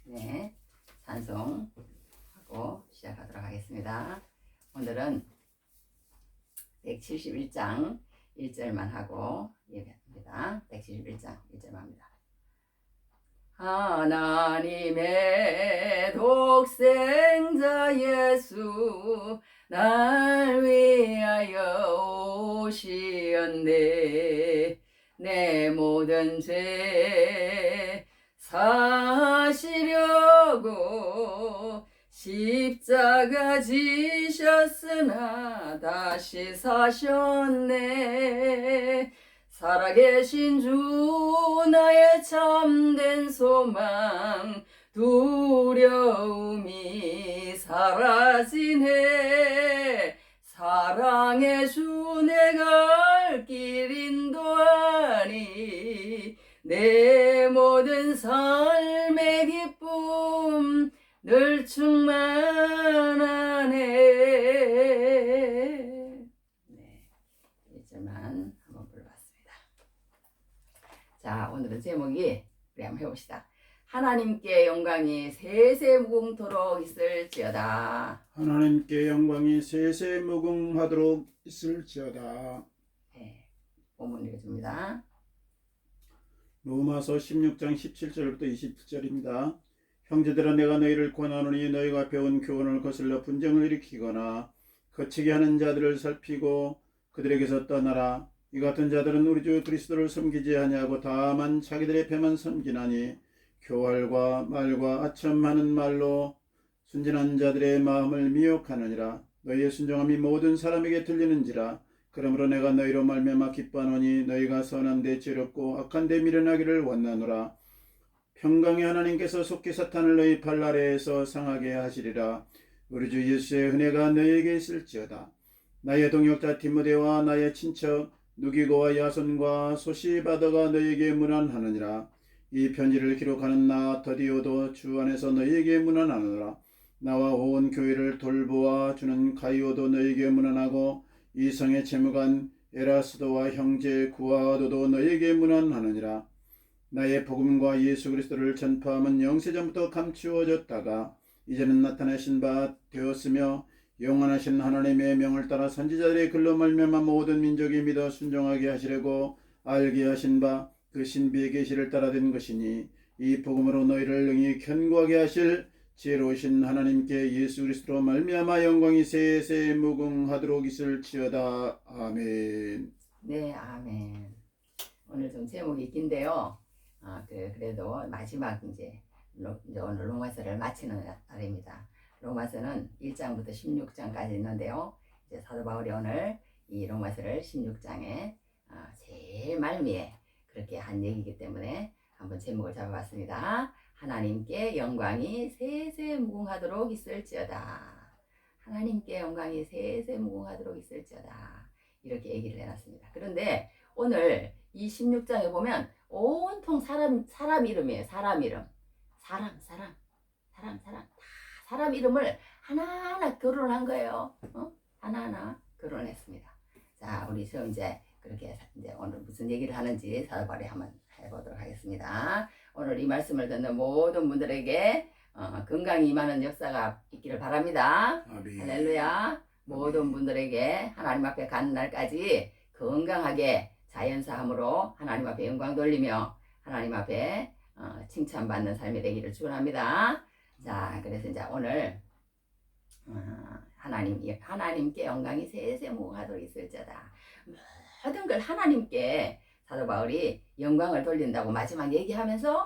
네, 찬송하고 시작하도록 하겠습니다. 오늘은 171장 1절만 하고 예배합니다. 171장 1절만 합니다. 하나님의 독생자 예수 날 위하여 오시었네. 내 모든 죄 사시려고 십자가 지셨으나 다시 사셨네. 살아계신 주 나의 참된 소망 두려움이 사라지네. 사랑의 주 내가 갈 길 인도하니 내 모든 삶의 기쁨 늘 충만하네. 네, 이제만 한번 불러봤습니다. 자, 오늘은 제목이 우리 한번 해봅시다. 하나님께 영광이 세세무궁토록 있을지어다. 하나님께 영광이 세세무궁하도록 있을지어다. 네, 본문 읽어줍니다. 로마서 16장 17절부터 20절입니다. 형제들아, 내가 너희를 권하노니 너희가 배운 교훈을 거슬러 분쟁을 일으키거나 거치게 하는 자들을 살피고 그들에게서 떠나라. 이 같은 자들은 우리 주 그리스도를 섬기지 아니하고 다만 자기들의 배만 섬기나니 교활과 말과 아첨하는 말로 순진한 자들의 마음을 미혹하느니라. 너희의 순종함이 모든 사람에게 들리는지라. 그러므로 내가 너희로 말미암아 기뻐하노니 너희가 선한 데 지혜롭고 악한 데 미련하기를 원하노라. 평강의 하나님께서 속히 사탄을 너희 발 아래에서 상하게 하시리라. 우리 주 예수의 은혜가 너희에게 있을지어다. 나의 동역자 디모데와 나의 친척 누기고와 야손과 소시바더가 너희에게 문안하느니라. 이 편지를 기록하는 나 더디오도 주 안에서 너희에게 문안하노라. 나와 온 교회를 돌보아 주는 가이오도 너희에게 문안하고 이 성의 재무관 에라스도와 형제 구아도도 너희에게 문안하느니라. 나의 복음과 예수 그리스도를 전파함은 영세전부터 감추어졌다가 이제는 나타나신 바 되었으며 영원하신 하나님의 명을 따라 선지자들의 글로 말미암아 모든 민족이 믿어 순종하게 하시려고 알게 하신 바 그 신비의 계시를 따라 된 것이니 이 복음으로 너희를 능히 견고하게 하실 지혜로우신 하나님께 예수 그리스도로 말미암아 영광이 세세무궁하도록 있을지어다. 아멘. 네, 아멘. 오늘 좀 제목이 긴데요. 그래도 마지막 이제 오늘 로마서를 마치는 날입니다. 로마서는 1장부터 16장까지 있는데요. 이제 사도 바울이 오늘 이 로마서를 16장에 제일 말미에 그렇게 한 얘기이기 때문에 한번 제목을 잡아봤습니다. 하나님께 영광이 세세무궁하도록 있을지어다. 하나님께 영광이 세세무궁하도록 있을지어다. 이렇게 얘기를 해놨습니다. 그런데 오늘 이 16장에 보면 온통 사람 이름이에요. 사람 이름. 사람. 다 사람 이름을 하나하나 결혼한 거예요. 하나하나 결혼했습니다. 자, 우리 지금 이제 그렇게 이제 오늘 무슨 얘기를 하는지 사도 바울이 한번 해보도록 하겠습니다. 오늘 이 말씀을 듣는 모든 분들에게 건강이 임하는 역사가 있기를 바랍니다. 아멘. 할렐루야. 모든 분들에게 하나님 앞에 가는 날까지 건강하게 자연사함으로 하나님 앞에 영광 돌리며 하나님 앞에 칭찬받는 삶이 되기를 축원합니다. 자, 그래서 이제 오늘 하나님께 영광이 세세무궁하도록 있을지어다. 모든 걸 하나님께 사도 바울이 영광을 돌린다고 마지막 얘기하면서는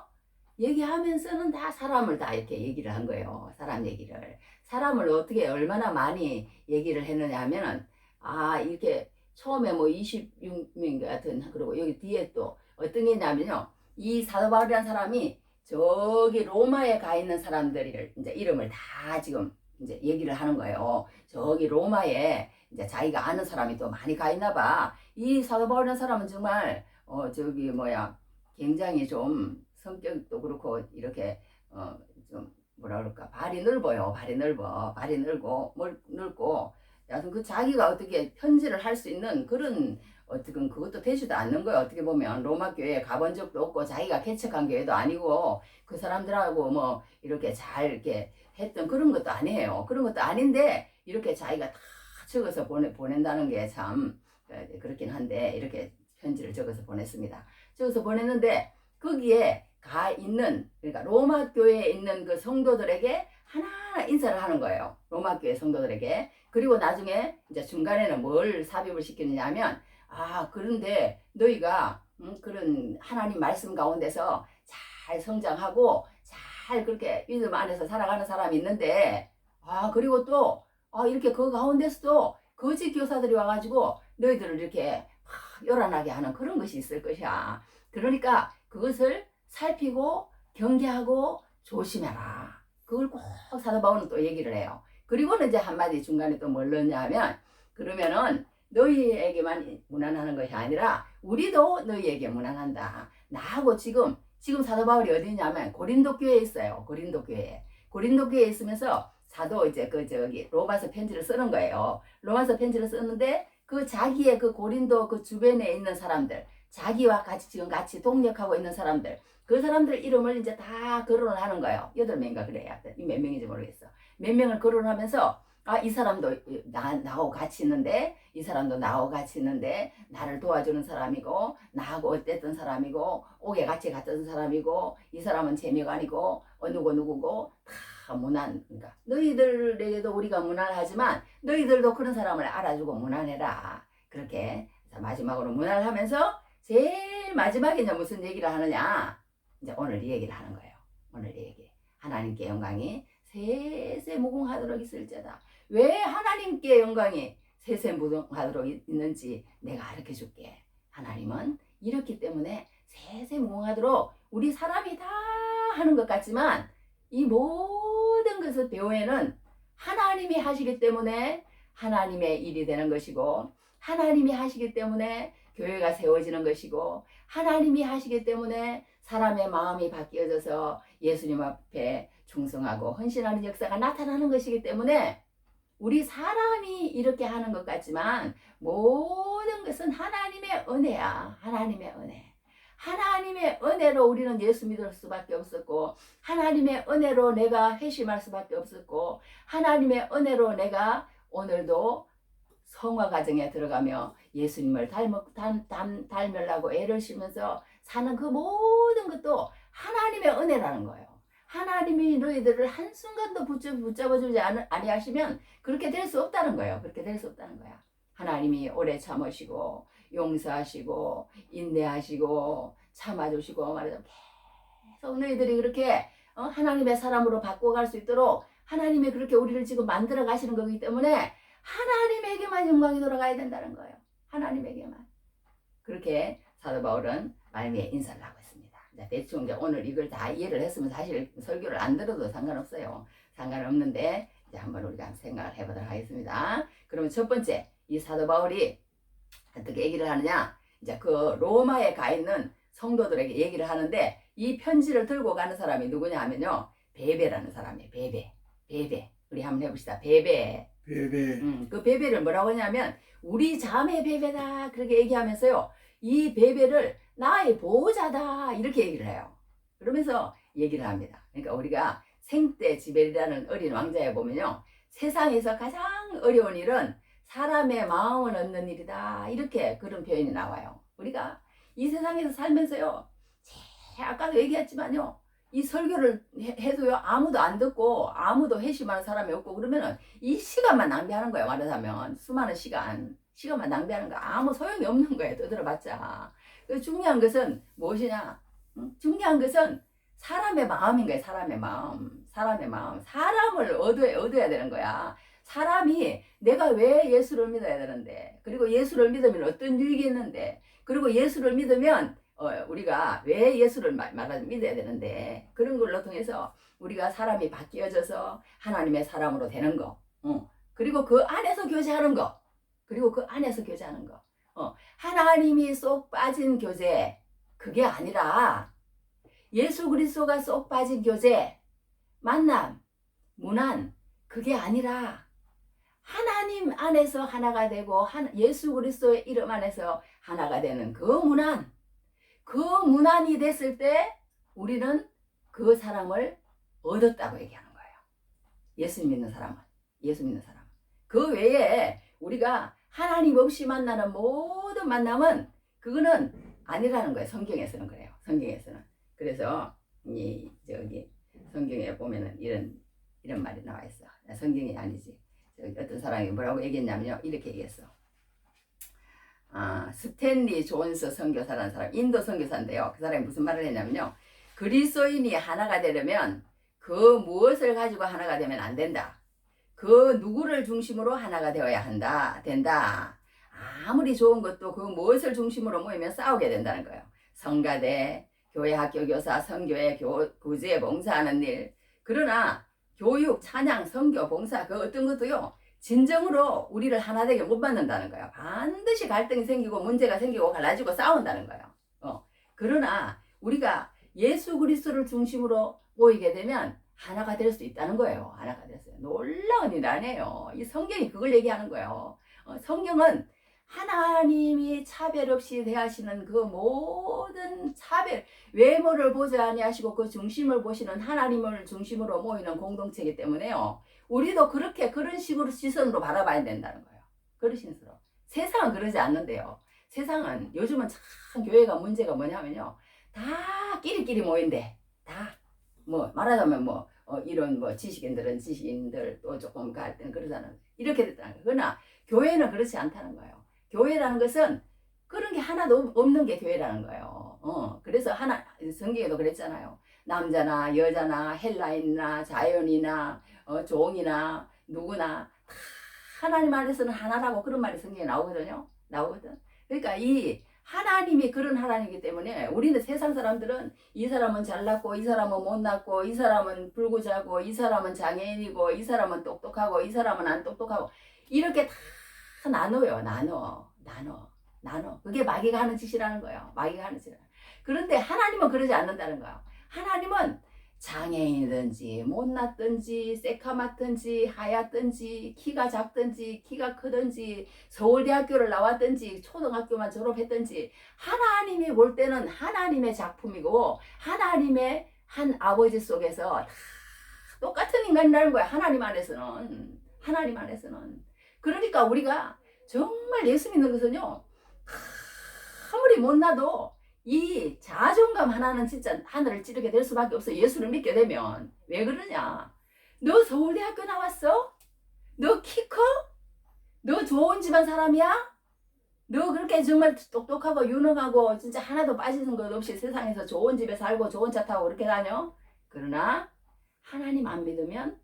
다 사람을 다 이렇게 얘기를 한 거예요. 사람 얘기를. 사람을 어떻게 얼마나 많이 얘기를 했느냐 하면은 이렇게 처음에 뭐 26명 같은, 그리고 여기 뒤에 또 어떤 게 있냐면요. 이 사도 바울이라는 사람이 저기 로마에 가 있는 사람들을 이제 이름을 다 지금 이제 얘기를 하는 거예요. 저기 로마에 이제 자기가 아는 사람이 또 많이 가 있나 봐. 이 사도 바울이라는 사람은 정말 굉장히 좀 성격도 그렇고 이렇게 좀 뭐라 그럴까, 발이 넓어요. 발이 넓고 여하튼 그 자기가 어떻게 편지를 할 수 있는 그런 어떻게 그것도 되지도 않는 거예요. 어떻게 보면 로마 교회에 가본 적도 없고 자기가 개척한 교회도 아니고 그 사람들하고 뭐 이렇게 잘 이렇게 했던 그런 것도 아니에요. 그런 것도 아닌데 이렇게 자기가 다 적어서 보낸다는 게 참 그렇긴 한데 이렇게 편지를 적어서 보냈습니다. 적어서 보냈는데 거기에 가 있는 그러니까 로마 교회에 있는 그 성도들에게 하나하나 인사를 하는 거예요. 로마 교회 성도들에게. 그리고 나중에 이제 중간에는 뭘 삽입을 시키느냐면 그런데 너희가 그런 하나님 말씀 가운데서 잘 성장하고 잘 그렇게 믿음 안에서 살아가는 사람이 있는데 그리고 또 이렇게 그 가운데서도 거짓 교사들이 와가지고 너희들을 이렇게 요란하게 하는 그런 것이 있을 것이야. 그러니까 그것을 살피고 경계하고 조심해라. 그걸 꼭 사도 바울은 또 얘기를 해요. 그리고는 이제 한마디 중간에 또 뭘 넣냐 하면 그러면은 너희에게만 무난하는 것이 아니라 우리도 너희에게 무난한다. 나하고 지금 사도 바울이 어디 있냐면 고린도 교회에 있어요. 고린도 교회에 있으면서 사도 이제 로마서 편지를 쓰는 거예요. 로마서 편지를 쓰는데 그 자기의 그 고린도 그 주변에 있는 사람들, 자기와 지금 같이 동력하고 있는 사람들, 그 사람들 이름을 이제 다 거론을 하는 거예요. 8명인가 그래요. 몇 명인지 모르겠어. 몇 명을 거론하면서 이 사람도 나하고 같이 있는데 이 사람도 나하고 같이 있는데 나를 도와주는 사람이고 나하고 어땠던 사람이고 옥에 같이 갔던 사람이고 이 사람은 재미관이고 누구고 다 무난. 그러니까 너희들에게도 우리가 무난하지만 너희들도 그런 사람을 알아주고 무난해라. 그렇게 마지막으로 무난을 하면서 제일 마지막에 이제 무슨 얘기를 하느냐, 이제 오늘 이 얘기를 하는 거예요. 오늘 이 얘기. 하나님께 영광이 세세무궁하도록 있을지어다. 왜 하나님께 영광이 세세무궁하도록 있는지 내가 가르쳐 줄게. 하나님은 이렇기 때문에 세세무궁하도록 우리 사람이 다 하는 것 같지만 이 모든 것을 배후에는 하나님이 하시기 때문에 하나님의 일이 되는 것이고 하나님이 하시기 때문에 교회가 세워지는 것이고 하나님이 하시기 때문에 사람의 마음이 바뀌어져서 예수님 앞에 충성하고 헌신하는 역사가 나타나는 것이기 때문에 우리 사람이 이렇게 하는 것 같지만 모든 것은 하나님의 은혜야. 하나님의 은혜. 하나님의 은혜로 우리는 예수 믿을 수밖에 없었고 하나님의 은혜로 내가 회심할 수밖에 없었고 하나님의 은혜로 내가 오늘도 성화 과정에 들어가며 예수님을 닮으려고 애를 쓰면서 사는 그 모든 것도 하나님의 은혜라는 거예요. 하나님이 너희들을 한순간도 붙잡아주지 아니하시면 그렇게 될 수 없다는 거예요. 그렇게 될 수 없다는 거야. 하나님이 오래 참으시고 용서하시고 인내하시고 참아주시고 말하자면 계속 너희들이 그렇게 하나님의 사람으로 바꿔갈 수 있도록 하나님이 그렇게 우리를 지금 만들어 가시는 거기 때문에 하나님에게만 영광이 돌아가야 된다는 거예요. 하나님에게만. 그렇게 사도 바울은 말미에 인사를 하고 있습니다. 대충 이제 오늘 이걸 다 이해를 했으면 사실 설교를 안 들어도 상관없어요. 상관없는데 이제 한번 우리가 생각을 해보도록 하겠습니다. 그러면 첫 번째, 이 사도 바울이 어떻게 얘기를 하느냐? 이제 그 로마에 가 있는 성도들에게 얘기를 하는데 이 편지를 들고 가는 사람이 누구냐 하면요. 베베라는 사람이에요. 베베. 우리 한번 해봅시다. 베베. 그 베베를 뭐라고 하냐면 우리 자매 베베다 그렇게 얘기하면서요. 이 베베를 나의 보호자다 이렇게 얘기를 해요. 그러면서 얘기를 합니다. 그러니까 우리가 생때 지벨이라는 어린 왕자에 보면요. 세상에서 가장 어려운 일은 사람의 마음을 얻는 일이다. 이렇게 그런 표현이 나와요. 우리가 이 세상에서 살면서요. 아까도 얘기했지만요. 이 설교를 해도요. 아무도 안 듣고 아무도 회심하는 사람이 없고 그러면은 이 시간만 낭비하는 거예요. 말하자면 수많은 시간만 낭비하는 거 아무 소용이 없는 거예요. 떠들어봤자. 중요한 것은 무엇이냐? 중요한 것은 사람의 마음인 거예요. 사람의 마음. 사람을 얻어야 되는 거야. 사람이 내가 왜 예수를 믿어야 되는데, 그리고 예수를 믿으면 어떤 유익이 있는데, 그리고 예수를 믿으면 우리가 왜 예수를 말하자면 믿어야 되는데, 그런 걸로 통해서 우리가 사람이 바뀌어져서 하나님의 사람으로 되는 거, 그리고 그 안에서 교제하는 거, 하나님이 쏙 빠진 교제, 그게 아니라 예수 그리스도가 쏙 빠진 교제, 만남, 문안, 그게 아니라 하나님 안에서 하나가 되고 예수 그리스도의 이름 안에서 하나가 되는 그 문안이 됐을 때 우리는 그 사람을 얻었다고 얘기하는 거예요. 예수 믿는 사람은. 그 외에 우리가 하나님 없이 만나는 모든 만남은 그거는 아니라는 거예요. 성경에서는 그래요. 그래서 성경에 보면은 이런 말이 나와 있어. 성경이 아니지. 어떤 사람이 뭐라고 얘기했냐면요. 이렇게 얘기했어. 스탠리 존스 선교사라는 사람, 인도 선교사인데요. 그 사람이 무슨 말을 했냐면요. 그리스도인이 하나가 되려면 그 무엇을 가지고 하나가 되면 안 된다. 그 누구를 중심으로 하나가 되어야 된다. 아무리 좋은 것도 그 무엇을 중심으로 모이면 싸우게 된다는 거예요. 성가대, 교회 학교 교사, 선교회, 구제, 봉사하는 일. 그러나 교육, 찬양, 선교, 봉사 그 어떤 것도요. 진정으로 우리를 하나 되게 못 만든다는 거예요. 반드시 갈등이 생기고 문제가 생기고 갈라지고 싸운다는 거예요. 그러나 우리가 예수 그리스도를 중심으로 모이게 되면 하나가 될 수 있다는 거예요. 하나가 됐어요. 놀라운 일 아니에요. 이 성경이 그걸 얘기하는 거예요. 성경은 하나님이 차별 없이 대하시는 그 모든 차별, 외모를 보지 아니하시고 그 중심을 보시는 하나님을 중심으로 모이는 공동체이기 때문에요. 우리도 그런 식으로 시선으로 바라봐야 된다는 거예요. 그런 시선으로. 세상은 그러지 않는데요. 세상은 요즘은 참 교회가 문제가 뭐냐면요. 다 끼리끼리 모인대. 다 말하자면 이런 지식인들 또 조금 갈등 그러잖아요. 이렇게 됐다는 거예요. 그러나 교회는 그렇지 않다는 거예요. 교회라는 것은 그런 게 하나도 없는 게 교회라는 거예요. 그래서 성경에도 그랬잖아요. 남자나 여자나 헬라인이나 자연이나 종이나 누구나 다 하나님 안에서는 하나라고 그런 말이 성경에 나오거든. 그러니까 이 하나님이 그런 하나님이기 때문에 우리는 세상 사람들은 이 사람은 잘났고 이 사람은 못났고 이 사람은 불구자고 이 사람은 장애인이고 이 사람은 똑똑하고 이 사람은 안 똑똑하고 이렇게 다 나눠요. 나눠. 그게 마귀가 하는 짓이라는 거예요. 그런데 하나님은 그러지 않는다는 거예요. 하나님은 장애인이든지 못났든지 새카맣든지 하얗든지 키가 작든지 키가 크든지 서울대학교를 나왔든지 초등학교만 졸업했든지 하나님이 볼 때는 하나님의 작품이고 하나님의 한 아버지 속에서 다 똑같은 인간이라는 거야. 하나님 안에서는. 그러니까 우리가 정말 예수 믿는 것은요. 아무리 못나도 이 자존감 하나는 진짜 하늘을 찌르게 될 수밖에 없어. 예수를 믿게 되면. 왜 그러냐? 너 서울대학교 나왔어? 너 키 커? 너 좋은 집안 사람이야? 너 그렇게 정말 똑똑하고 유능하고 진짜 하나도 빠지는 것 없이 세상에서 좋은 집에 살고 좋은 차 타고 그렇게 다녀? 그러나 하나님 안 믿으면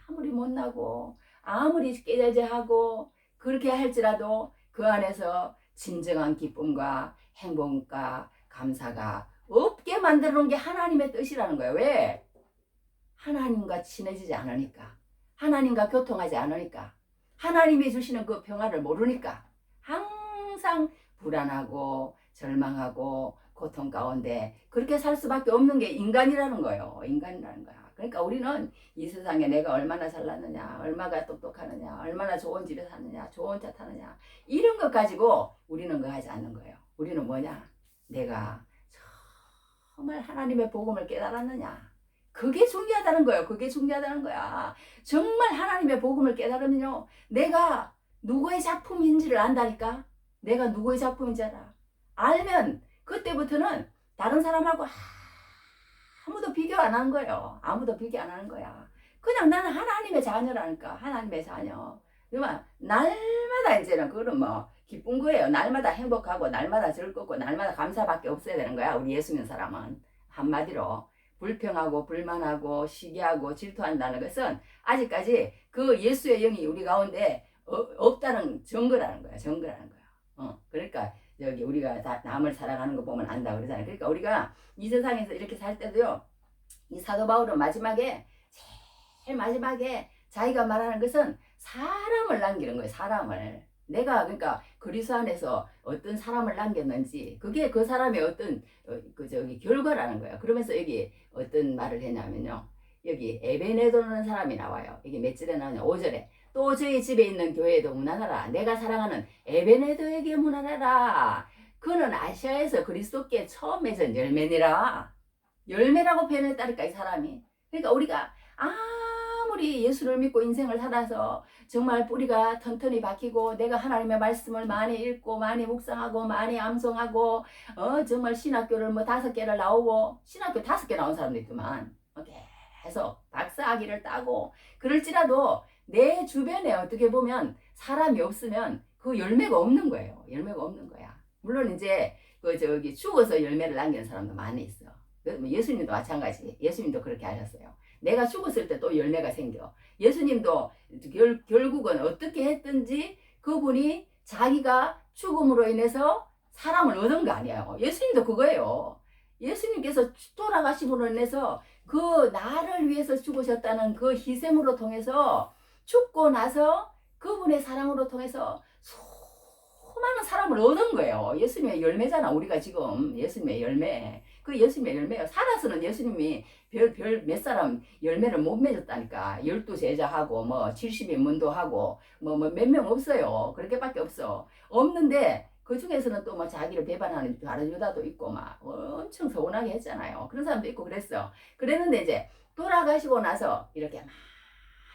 아무리 못나고 아무리 깨달지하고 그렇게 할지라도 그 안에서 진정한 기쁨과 행복과 감사가 없게 만들어 놓은 게 하나님의 뜻이라는 거예요. 왜? 하나님과 친해지지 않으니까. 하나님과 교통하지 않으니까. 하나님이 주시는 그 평화를 모르니까. 항상 불안하고 절망하고 고통 가운데 그렇게 살 수밖에 없는 게 인간이라는 거예요. 그러니까 우리는 이 세상에 내가 얼마나 잘났느냐, 얼마나 똑똑하느냐, 얼마나 좋은 집에 사느냐, 좋은 차 타느냐 이런 것 가지고 우리는 그거 하지 않는 거예요. 우리는 뭐냐? 내가 정말 하나님의 복음을 깨달았느냐. 그게 중요하다는 거예요. 정말 하나님의 복음을 깨달으면요. 내가 누구의 작품인지를 안다니까. 내가 누구의 작품인지 알아. 알면 그때부터는 다른 사람하고 아무도 비교 안 하는 거예요. 그냥 나는 하나님의 자녀라니까. 하나님의 자녀. 그러면 날마다 이제는 그건 기쁜 거예요. 날마다 행복하고 날마다 즐겁고 날마다 감사밖에 없어야 되는 거야. 우리 예수 믿는 사람은. 한마디로 불평하고 불만하고 시기하고 질투한다는 것은 아직까지 그 예수의 영이 우리 가운데 없다는 증거라는 거야. 그러니까 여기 우리가 다 남을 사랑하는 거 보면 안다 그러잖아요. 그러니까 우리가 이 세상에서 이렇게 살 때도요. 이 사도 바울은 제일 마지막에 자기가 말하는 것은 사람을 남기는 거예요. 사람을. 내가 그러니까 그리스도 안에서 어떤 사람을 남겼는지 그게 그 사람의 어떤 결과라는 거예요. 그러면서 여기 어떤 말을 했냐면요. 여기 에베네도라는 사람이 나와요. 이게 몇 절에 나오냐? 5절에. 또 저희 집에 있는 교회에도 문안하라. 내가 사랑하는 에베네도에게 문안하라. 그는 아시아에서 그리스도께 처음 맺은 열매니라. 열매라고 표현했다니까 이 사람이. 그러니까 우리가 아무리 예수를 믿고 인생을 살아서 정말 뿌리가 튼튼히 박히고 내가 하나님의 말씀을 많이 읽고 많이 묵상하고 많이 암송하고 정말 신학교를 뭐 5개를 나오고 신학교 5개 나온 사람도 있구만. 계속 박사학위를 따고 그럴지라도 내 주변에 어떻게 보면 사람이 없으면 그 열매가 없는 거예요. 열매가 없는 거야. 물론 이제 죽어서 열매를 남기는 사람도 많이 있어. 예수님도 마찬가지. 예수님도 그렇게 하셨어요. 내가 죽었을 때 또 열매가 생겨. 예수님도 결국은 어떻게 했든지 그분이 자기가 죽음으로 인해서 사람을 얻은 거 아니에요. 예수님도 그거예요. 예수님께서 돌아가심으로 인해서 그 나를 위해서 죽으셨다는 그 희생으로 통해서 죽고 나서 그분의 사랑으로 통해서 수많은 사람을 얻은 거예요. 예수님의 열매잖아. 우리가 지금 예수님의 열매. 그 예수님의 열매예요. 살아서는 예수님이 별 몇 사람 열매를 못 맺었다니까. 12제자하고 뭐 70인 문도하고 뭐 몇 명 없어요. 그렇게밖에 없어. 없는데 그 중에서는 또 뭐 자기를 배반하는 다른 유다도 있고 막 엄청 서운하게 했잖아요. 그런 사람도 있고 그랬어. 그랬는데 이제 돌아가시고 나서 이렇게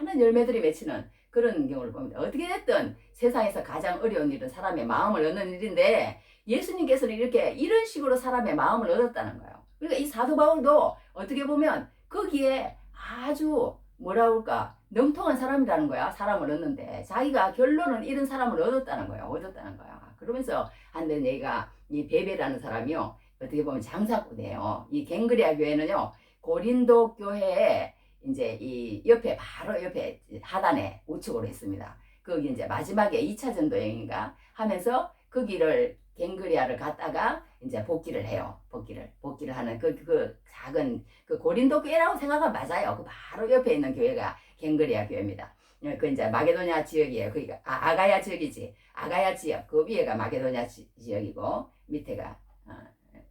많은 열매들이 맺히는 그런 경우를 봅니다. 어떻게 됐든 세상에서 가장 어려운 일은 사람의 마음을 얻는 일인데 예수님께서는 이런 식으로 사람의 마음을 얻었다는 거예요. 그러니까 이 사도 바울도 어떻게 보면 거기에 아주 뭐라 그럴까 능통한 사람이라는 거야. 사람을 얻는데 자기가 결론은 이런 사람을 얻었다는 거야. 얻었다는 거야. 그러면서 한데 얘가 이 베베라는 사람이요. 어떻게 보면 장사꾼이에요. 이 갱그리아 교회는요. 고린도 교회에 이제 이 옆에 바로 옆에 하단에 우측으로 있습니다. 거기 이제 마지막에 2차 전도 여행인가 하면서 거기를 갱그리아를 갔다가 이제 복귀를 해요. 복귀를 하는 그 작은 그 고린도 교회라고 생각하면 맞아요. 그 바로 옆에 있는 교회가 갱그리아 교회입니다. 그 이제 마게도냐 지역이에요. 그러니까 아가야 지역이지. 아가야 지역. 그 위에가 마게도냐 지역이고 밑에가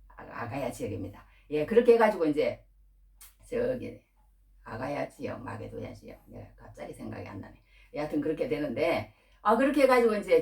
아가야 지역입니다. 예, 그렇게 해가지고 이제 저기 아가야 지역, 마게도냐 지역. 예, 갑자기 생각이 안 나네. 여하튼 그렇게 되는데, 그렇게 해가지고 이제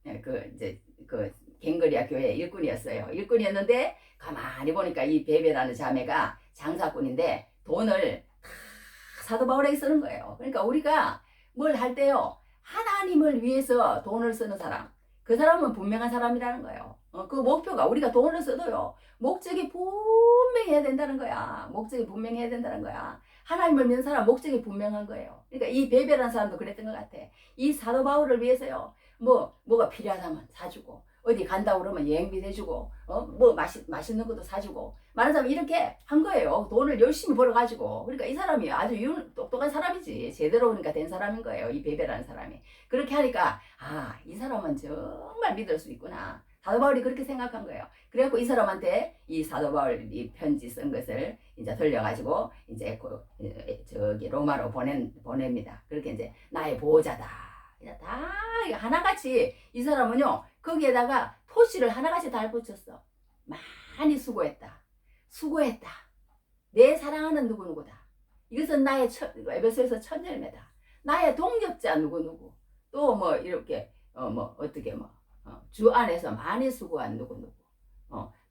예, 그 갱그리아 교회 일꾼이었어요. 일꾼이었는데, 가만히 보니까 이 베베라는 자매가 장사꾼인데, 돈을 다 사도 바울에게 쓰는 거예요. 그러니까 우리가 뭘 할 때요, 하나님을 위해서 돈을 쓰는 사람, 그 사람은 분명한 사람이라는 거예요. 그 목표가 우리가 돈을 써도요, 목적이 분명해야 된다는 거야. 목적이 분명해야 된다는 거야. 하나님을 믿는 사람 목적이 분명한 거예요. 그러니까 이 베베라는 사람도 그랬던 것 같아. 이 사도 바울을 위해서요, 뭐가 필요하다면 사주고, 어디 간다고 그러면 여행비 내주고, 뭐 맛있는 것도 사주고, 많은 사람이 이렇게 한 거예요. 돈을 열심히 벌어가지고. 그러니까 이 사람이 아주 똑똑한 사람이지. 제대로 그러니까 된 사람인 거예요. 이 베베라는 사람이. 그렇게 하니까, 이 사람은 정말 믿을 수 있구나. 사도 바울이 그렇게 생각한 거예요. 그래갖고 이 사람한테 이 사도 바울이 편지 쓴 것을 이제 돌려가지고 이제 저기 로마로 보냅니다. 그렇게 이제 나의 보호자다. 다 하나같이 이 사람은요 거기에다가 토시를 하나같이 다 붙였어. 많이 수고했다. 내 사랑하는 누구누구다. 이것은 나의 에베소에서 첫 열매다. 나의 동역자 누구누구. 또 뭐 이렇게 어떻게 주 안에서 많이 수고한 누구누구.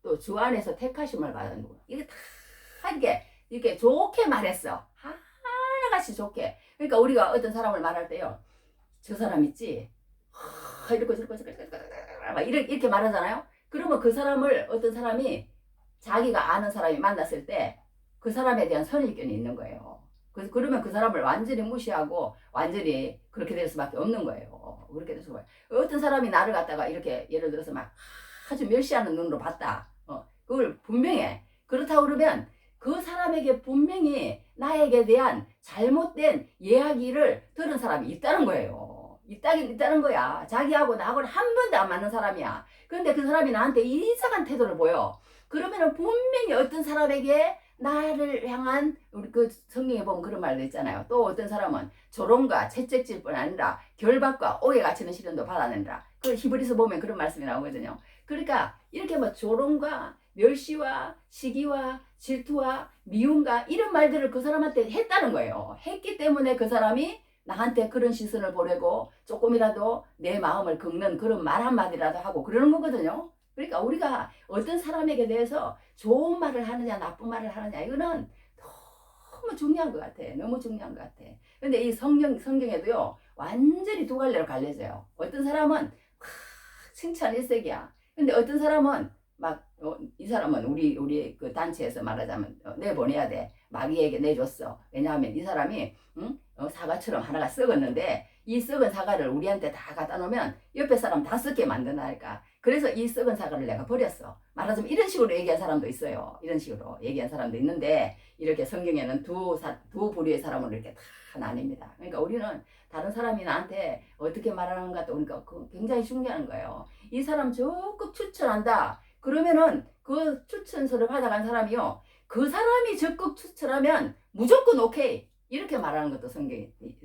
또 주 안에서 택하심을 받은 누구. 이게 다 이렇게 좋게 말했어. 하나같이 좋게. 그러니까 우리가 어떤 사람을 말할 때요. 저 사람 있지? 이렇게 말하잖아요. 그러면 그 사람을 어떤 사람이 자기가 아는 사람이 만났을 때 그 사람에 대한 선입견이 있는 거예요. 그러면 그 사람을 완전히 무시하고 완전히 그렇게 될 수밖에 없는 거예요. 그렇게 될 수밖에. 어떤 사람이 나를 갖다가 이렇게 예를 들어서 막 아주 멸시하는 눈으로 봤다. 그걸 분명해. 그렇다고 그러면 그 사람에게 분명히 나에게 대한 잘못된 이야기를 들은 사람이 있다는 거예요. 있다는 거야. 자기하고 나하고는 한 번도 안 맞는 사람이야. 그런데 그 사람이 나한테 이상한 태도를 보여. 그러면은 분명히 어떤 사람에게 나를 향한 우리 그 성경에 보면 그런 말도 있잖아요. 또 어떤 사람은 조롱과 채찍질뿐 아니라 결박과 옥에 갇히는 시련도 받아낸다. 그 히브리서 보면 그런 말씀이 나오거든요. 그러니까 이렇게 조롱과 멸시와 시기와 질투와 미움과 이런 말들을 그 사람한테 했다는 거예요. 했기 때문에 그 사람이 나한테 그런 시선을 보내고 조금이라도 내 마음을 긁는 그런 말 한마디라도 하고 그러는 거거든요. 그러니까 우리가 어떤 사람에게 대해서 좋은 말을 하느냐 나쁜 말을 하느냐 이거는 너무 중요한 것 같아. 너무 중요한 것 같아. 근데 이 성경에도요 완전히 두 갈래로 갈려져요. 어떤 사람은 막 칭찬 일색이야. 근데 어떤 사람은 막 이 사람은 우리 그 단체에서 말하자면 내보내야 돼. 마귀에게 내줬어. 왜냐하면 이 사람이 사과처럼 하나가 썩었는데 이 썩은 사과를 우리한테 다 갖다 놓으면 옆에 사람 다 썩게 만든다니까. 그래서 이 썩은 사과를 내가 버렸어. 말하자면 이런 식으로 얘기한 사람도 있어요. 이런 식으로 얘기한 사람도 있는데 이렇게 성경에는 두 부류의 사람을 이렇게 다 나뉩니다. 그러니까 우리는 다른 사람이 나한테 어떻게 말하는 것도 그러니까 굉장히 중요한 거예요. 이 사람 적극 추천한다. 그러면은 그 추천서를 받아간 사람이요. 그 사람이 적극 추천하면 무조건 오케이. 이렇게 말하는 것도 성경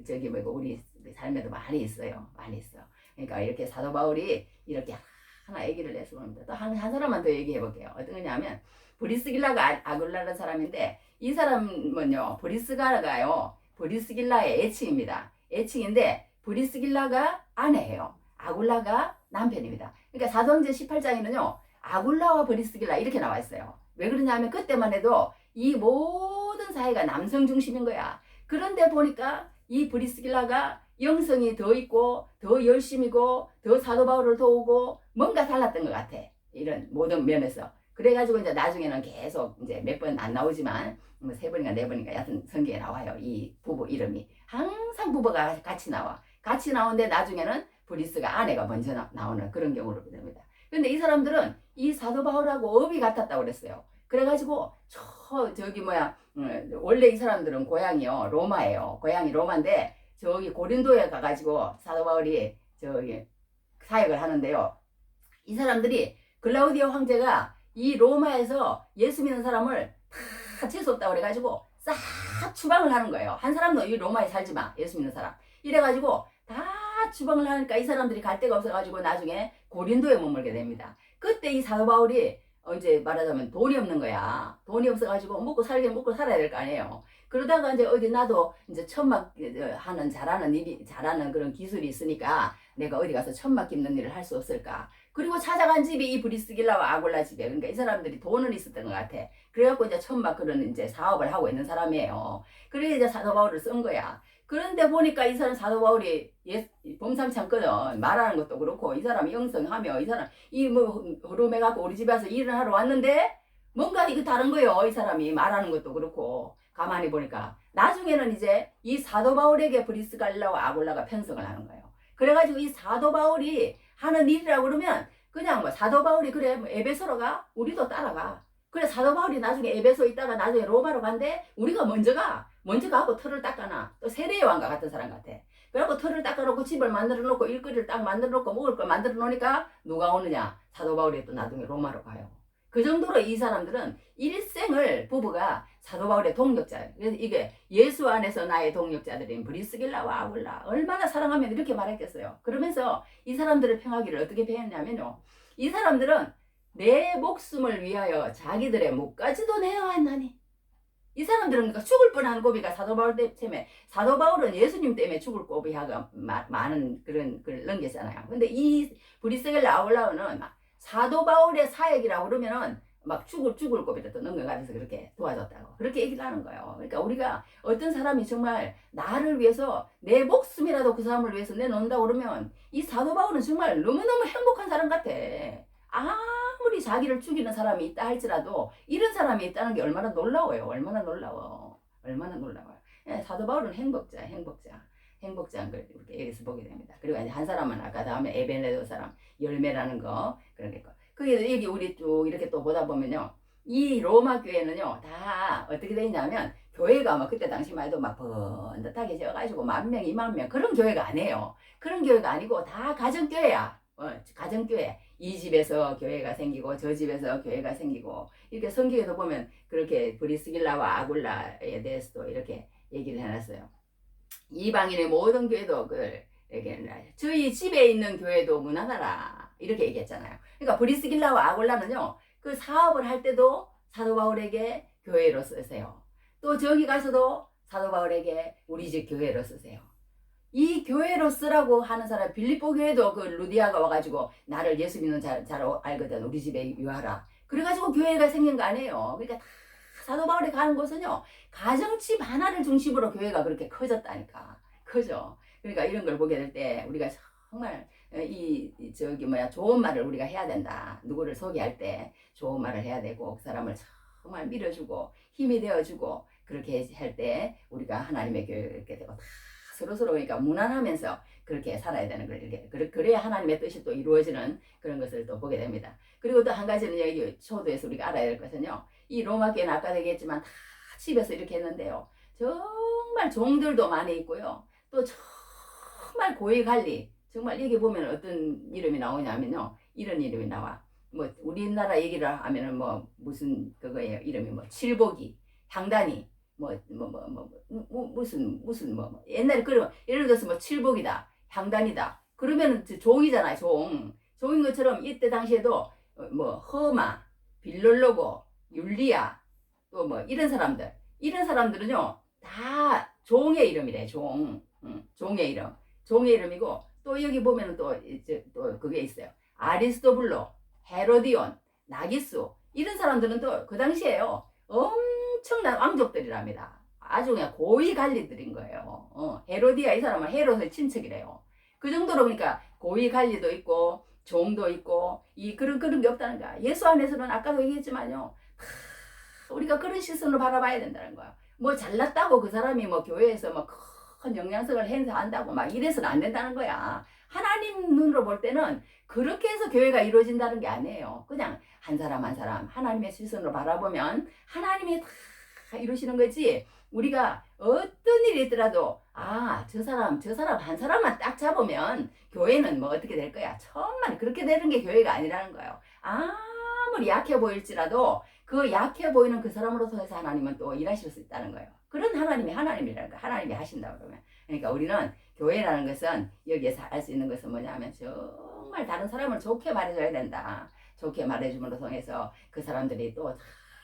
저기 뭐고 우리 삶에도 많이 있어요. 많이 있어. 그러니까 이렇게 사도 바울이 이렇게 하나 얘기를 해서 봅니다. 또 한 사람만 더 얘기해 볼게요. 어떤 거냐면 브리스길라가 아굴라라는 사람인데 이 사람은요. 브리스길라의 애칭입니다. 애칭인데 브리스길라가 아내예요. 아굴라가 남편입니다. 그러니까 사도행전 18장에는요. 아굴라와 브리스길라 이렇게 나와 있어요. 왜 그러냐면 그때만 해도 이 모든 사회가 남성 중심인 거야. 그런데 보니까 이 브리스길라가 영성이 더 있고 더 열심이고 더 사도 바울을 도우고 뭔가 달랐던 것 같아. 이런 모든 면에서. 그래가지고 이제 나중에는 계속 이제 몇 번 안 나오지만 뭐 3번인가 4번인가 여하튼 성경에 나와요. 이 부부 이름이. 항상 부부가 같이 나와. 같이 나오는데 나중에는 브리스가 아내가 먼저 나오는 그런 경우로 됩니다. 근데 이 사람들은 이 사도 바울하고 업이 같았다고 그랬어요. 그래가지고 저기 원래 이 사람들은 고향이요 로마예요. 고향이 로마인데 저기 고린도에 가가지고 사도 바울이 저기 사역을 하는데요. 이 사람들이 글라우디오 황제가 이 로마에서 예수 믿는 사람을 다 재수없다고 그래가지고 싹 추방을 하는 거예요. 한 사람도 이 로마에 살지 마. 예수 믿는 사람. 이래가지고 다 추방을 하니까 이 사람들이 갈 데가 없어가지고 나중에 고린도에 머물게 됩니다. 그때 이 사도 바울이 이제 말하자면 돈이 없는 거야. 돈이 없어가지고 먹고 살아야 될 거 아니에요. 그러다가 이제 어디 나도 이제 천막 하는 잘하는 그런 기술이 있으니까 내가 어디 가서 천막 깁는 일을 할 수 없을까. 그리고 찾아간 집이 이 브리스길라와 아굴라 집이에요. 그러니까 이 사람들이 돈은 있었던 것 같아. 그래갖고 이제 천막 그런 이제 사업을 하고 있는 사람이에요. 그래서 이제 사도 바울을 쓴 거야. 그런데 보니까 이 사람 사도 바울이 범상치 않거든. 말하는 것도 그렇고 이 사람이 영성하며 이 사람 허름해갖고 우리 집에 와서 일을 하러 왔는데 뭔가 이거 다른 거예요. 이 사람이 말하는 것도 그렇고 가만히 보니까 나중에는 이제 이 사도 바울에게 브리스길라와 아굴라가 편성을 하는 거예요. 그래가지고 이 사도 바울이 하는 일이라고 그러면 그냥 사도 바울이 그래 에베소로 가 우리도 따라가. 그래 사도 바울이 나중에 에베소 있다가 나중에 로마로 간대 우리가 먼저 가고 털을 닦아놔. 또 세례 요한과 같은 사람 같아. 그래갖고 털을 닦아놓고 집을 만들어 놓고 일거리를 딱 만들어 놓고 먹을 걸 만들어 놓으니까 누가 오느냐 사도 바울이 또 나중에 로마로 가요. 그 정도로 이 사람들은 일생을 부부가 사도 바울의 동력자예요. 그래서 이게 예수 안에서 나의 동력자들인 브리스길라와 아굴라 얼마나 사랑하면 이렇게 말했겠어요. 그러면서 이 사람들의 평하기를 어떻게 표현하냐면요. 이 사람들은 내 목숨을 위하여 자기들의 목까지도 내어왔나니 이 사람들은 그러니까 죽을 뻔한 고비가 사도 바울 때문에 사도 바울은 예수님 때문에 죽을 고비가 많은 그런 걸 넘겼잖아요. 근데 이 브리스길라 아굴라는 사도 바울의 사역이라고 그러면은 막 죽을 고비를 또 넘겨가면서 그렇게 도와줬다고 그렇게 얘기를 하는 거예요. 그러니까 우리가 어떤 사람이 정말 나를 위해서 내 목숨이라도 그 사람을 위해서 내놓는다고 그러면 이 사도 바울은 정말 너무너무 행복한 사람 같아. 아무리 자기를 죽이는 사람이 있다 할지라도 이런 사람이 있다는 게 얼마나 놀라워요. 얼마나 놀라워요. 사도 바울은 행복자인 걸 이렇게 여기서 보게 됩니다. 그리고 이제 한 사람은 아까 다음에 에베네도 사람 열매라는 거 그런 게 있고 그게 여기 우리 쭉 이렇게 또 보다 보면요. 이 로마 교회는요 다 어떻게 돼 있냐면 교회가 막 그때 당시만 해도 막 번듯하게 지어가지고 10,000명, 20,000명 그런 교회가 아니에요. 그런 교회가 아니고 다 가정교회야. 가정교회. 이 집에서 교회가 생기고 저 집에서 교회가 생기고 이렇게 성경에도 보면 그렇게 브리스길라와 아굴라에 대해서도 이렇게 얘기를 해놨어요. 이방인의 모든 교회도 저희 집에 있는 교회도 문안하라 이렇게 얘기했잖아요. 그러니까 브리스길라와 아굴라는요 그 사업을 할 때도 사도 바울에게 교회로 쓰세요. 또 저기 가서도 사도 바울에게 우리 집 교회로 쓰세요. 이 교회로 쓰라고 하는 사람, 빌립보 교회도 그 루디아가 와가지고 나를 예수 믿는 잘 알거든. 우리 집에 유하라. 그래가지고 교회가 생긴 거 아니에요. 그러니까 다 사도 바울이 가는 곳은요, 가정집 하나를 중심으로 교회가 그렇게 커졌다니까. 커져. 그러니까 이런 걸 보게 될 때 우리가 정말 좋은 말을 우리가 해야 된다. 누구를 소개할 때 좋은 말을 해야 되고, 그 사람을 정말 밀어주고 힘이 되어주고, 그렇게 할 때 우리가 하나님의 교회가 이렇게 되고 다 서로서로 그러니까 무난하면서 그렇게 살아야 되는 걸 이렇게 그래야 하나님의 뜻이 또 이루어지는 그런 것을 또 보게 됩니다. 그리고 또 한 가지는 여기 초도에서 우리가 알아야 될 것은요, 이 로마 교회는 아까 얘기했지만 다 집에서 이렇게 했는데요, 정말 종들도 많이 있고요, 또 정말 고위 관리, 정말 여기 보면 어떤 이름이 나오냐면요, 이런 이름이 나와. 뭐 우리나라 얘기를 하면은 뭐 무슨 그거예요, 이름이 뭐 칠복이, 향단이, 무슨 옛날에 그러면 예를 들어서 뭐 칠복이다, 향단이다 그러면은 종이잖아요. 종인 것처럼 이때 당시에도 뭐 허마, 빌롤로고, 율리아, 또 뭐 이런 사람들은요 다 종의 이름이래. 종의 이름이고, 또 여기 보면은 또 그게 있어요. 아리스토블로, 헤로디온, 나기수, 이런 사람들은 또 그 당시에요 엄청난 왕족들이랍니다. 아주 그냥 고위 관리들인 거예요. 헤로디아, 이 사람은 헤롯의 친척이래요. 그 정도로 그러니까 고위 관리도 있고 종도 있고 그런 게 없다는 거야. 예수 안에서는 아까도 얘기했지만요, 우리가 그런 시선으로 바라봐야 된다는 거야. 뭐 잘났다고 그 사람이 뭐 교회에서 뭐 큰 영향력을 행사한다고 막 이래서는 안 된다는 거야. 하나님 눈으로 볼 때는 그렇게 해서 교회가 이루어진다는 게 아니에요. 그냥 한 사람 한 사람 하나님의 시선으로 바라보면 하나님이 다 이루시는 거지, 우리가 어떤 일이 있더라도 저 사람 한 사람만 딱 잡으면 교회는 뭐 어떻게 될 거야. 천만 그렇게 되는 게 교회가 아니라는 거예요. 아무리 약해 보일지라도 그 약해 보이는 그 사람으로 통해서 하나님은 또 일하실 수 있다는 거예요. 그런 하나님이 하나님이라는 거예요. 하나님이 하신다 그러면. 그러니까 우리는 교회라는 것은 여기에서 알 수 있는 것은 뭐냐면 정말 다른 사람을 좋게 말해줘야 된다. 좋게 말해줌으로 통해서 그 사람들이 또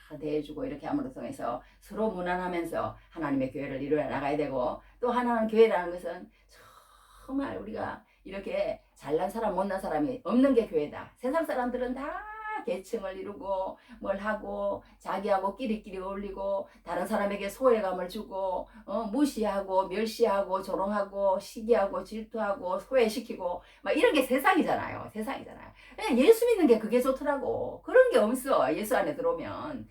다 대해주고 이렇게 함으로 통해서 서로 무난하면서 하나님의 교회를 이루어 나가야 되고, 또 하나는 교회라는 것은 정말 우리가 이렇게 잘난 사람 못난 사람이 없는 게 교회다. 세상 사람들은 다 계층을 이루고 뭘 하고 자기하고 끼리끼리 어울리고 다른 사람에게 소외감을 주고 무시하고 멸시하고 조롱하고 시기하고 질투하고 소외시키고 막 이런 게 세상이잖아요. 그냥 예수 믿는 게 그게 좋더라고. 그런 게 없어. 예수 안에 들어오면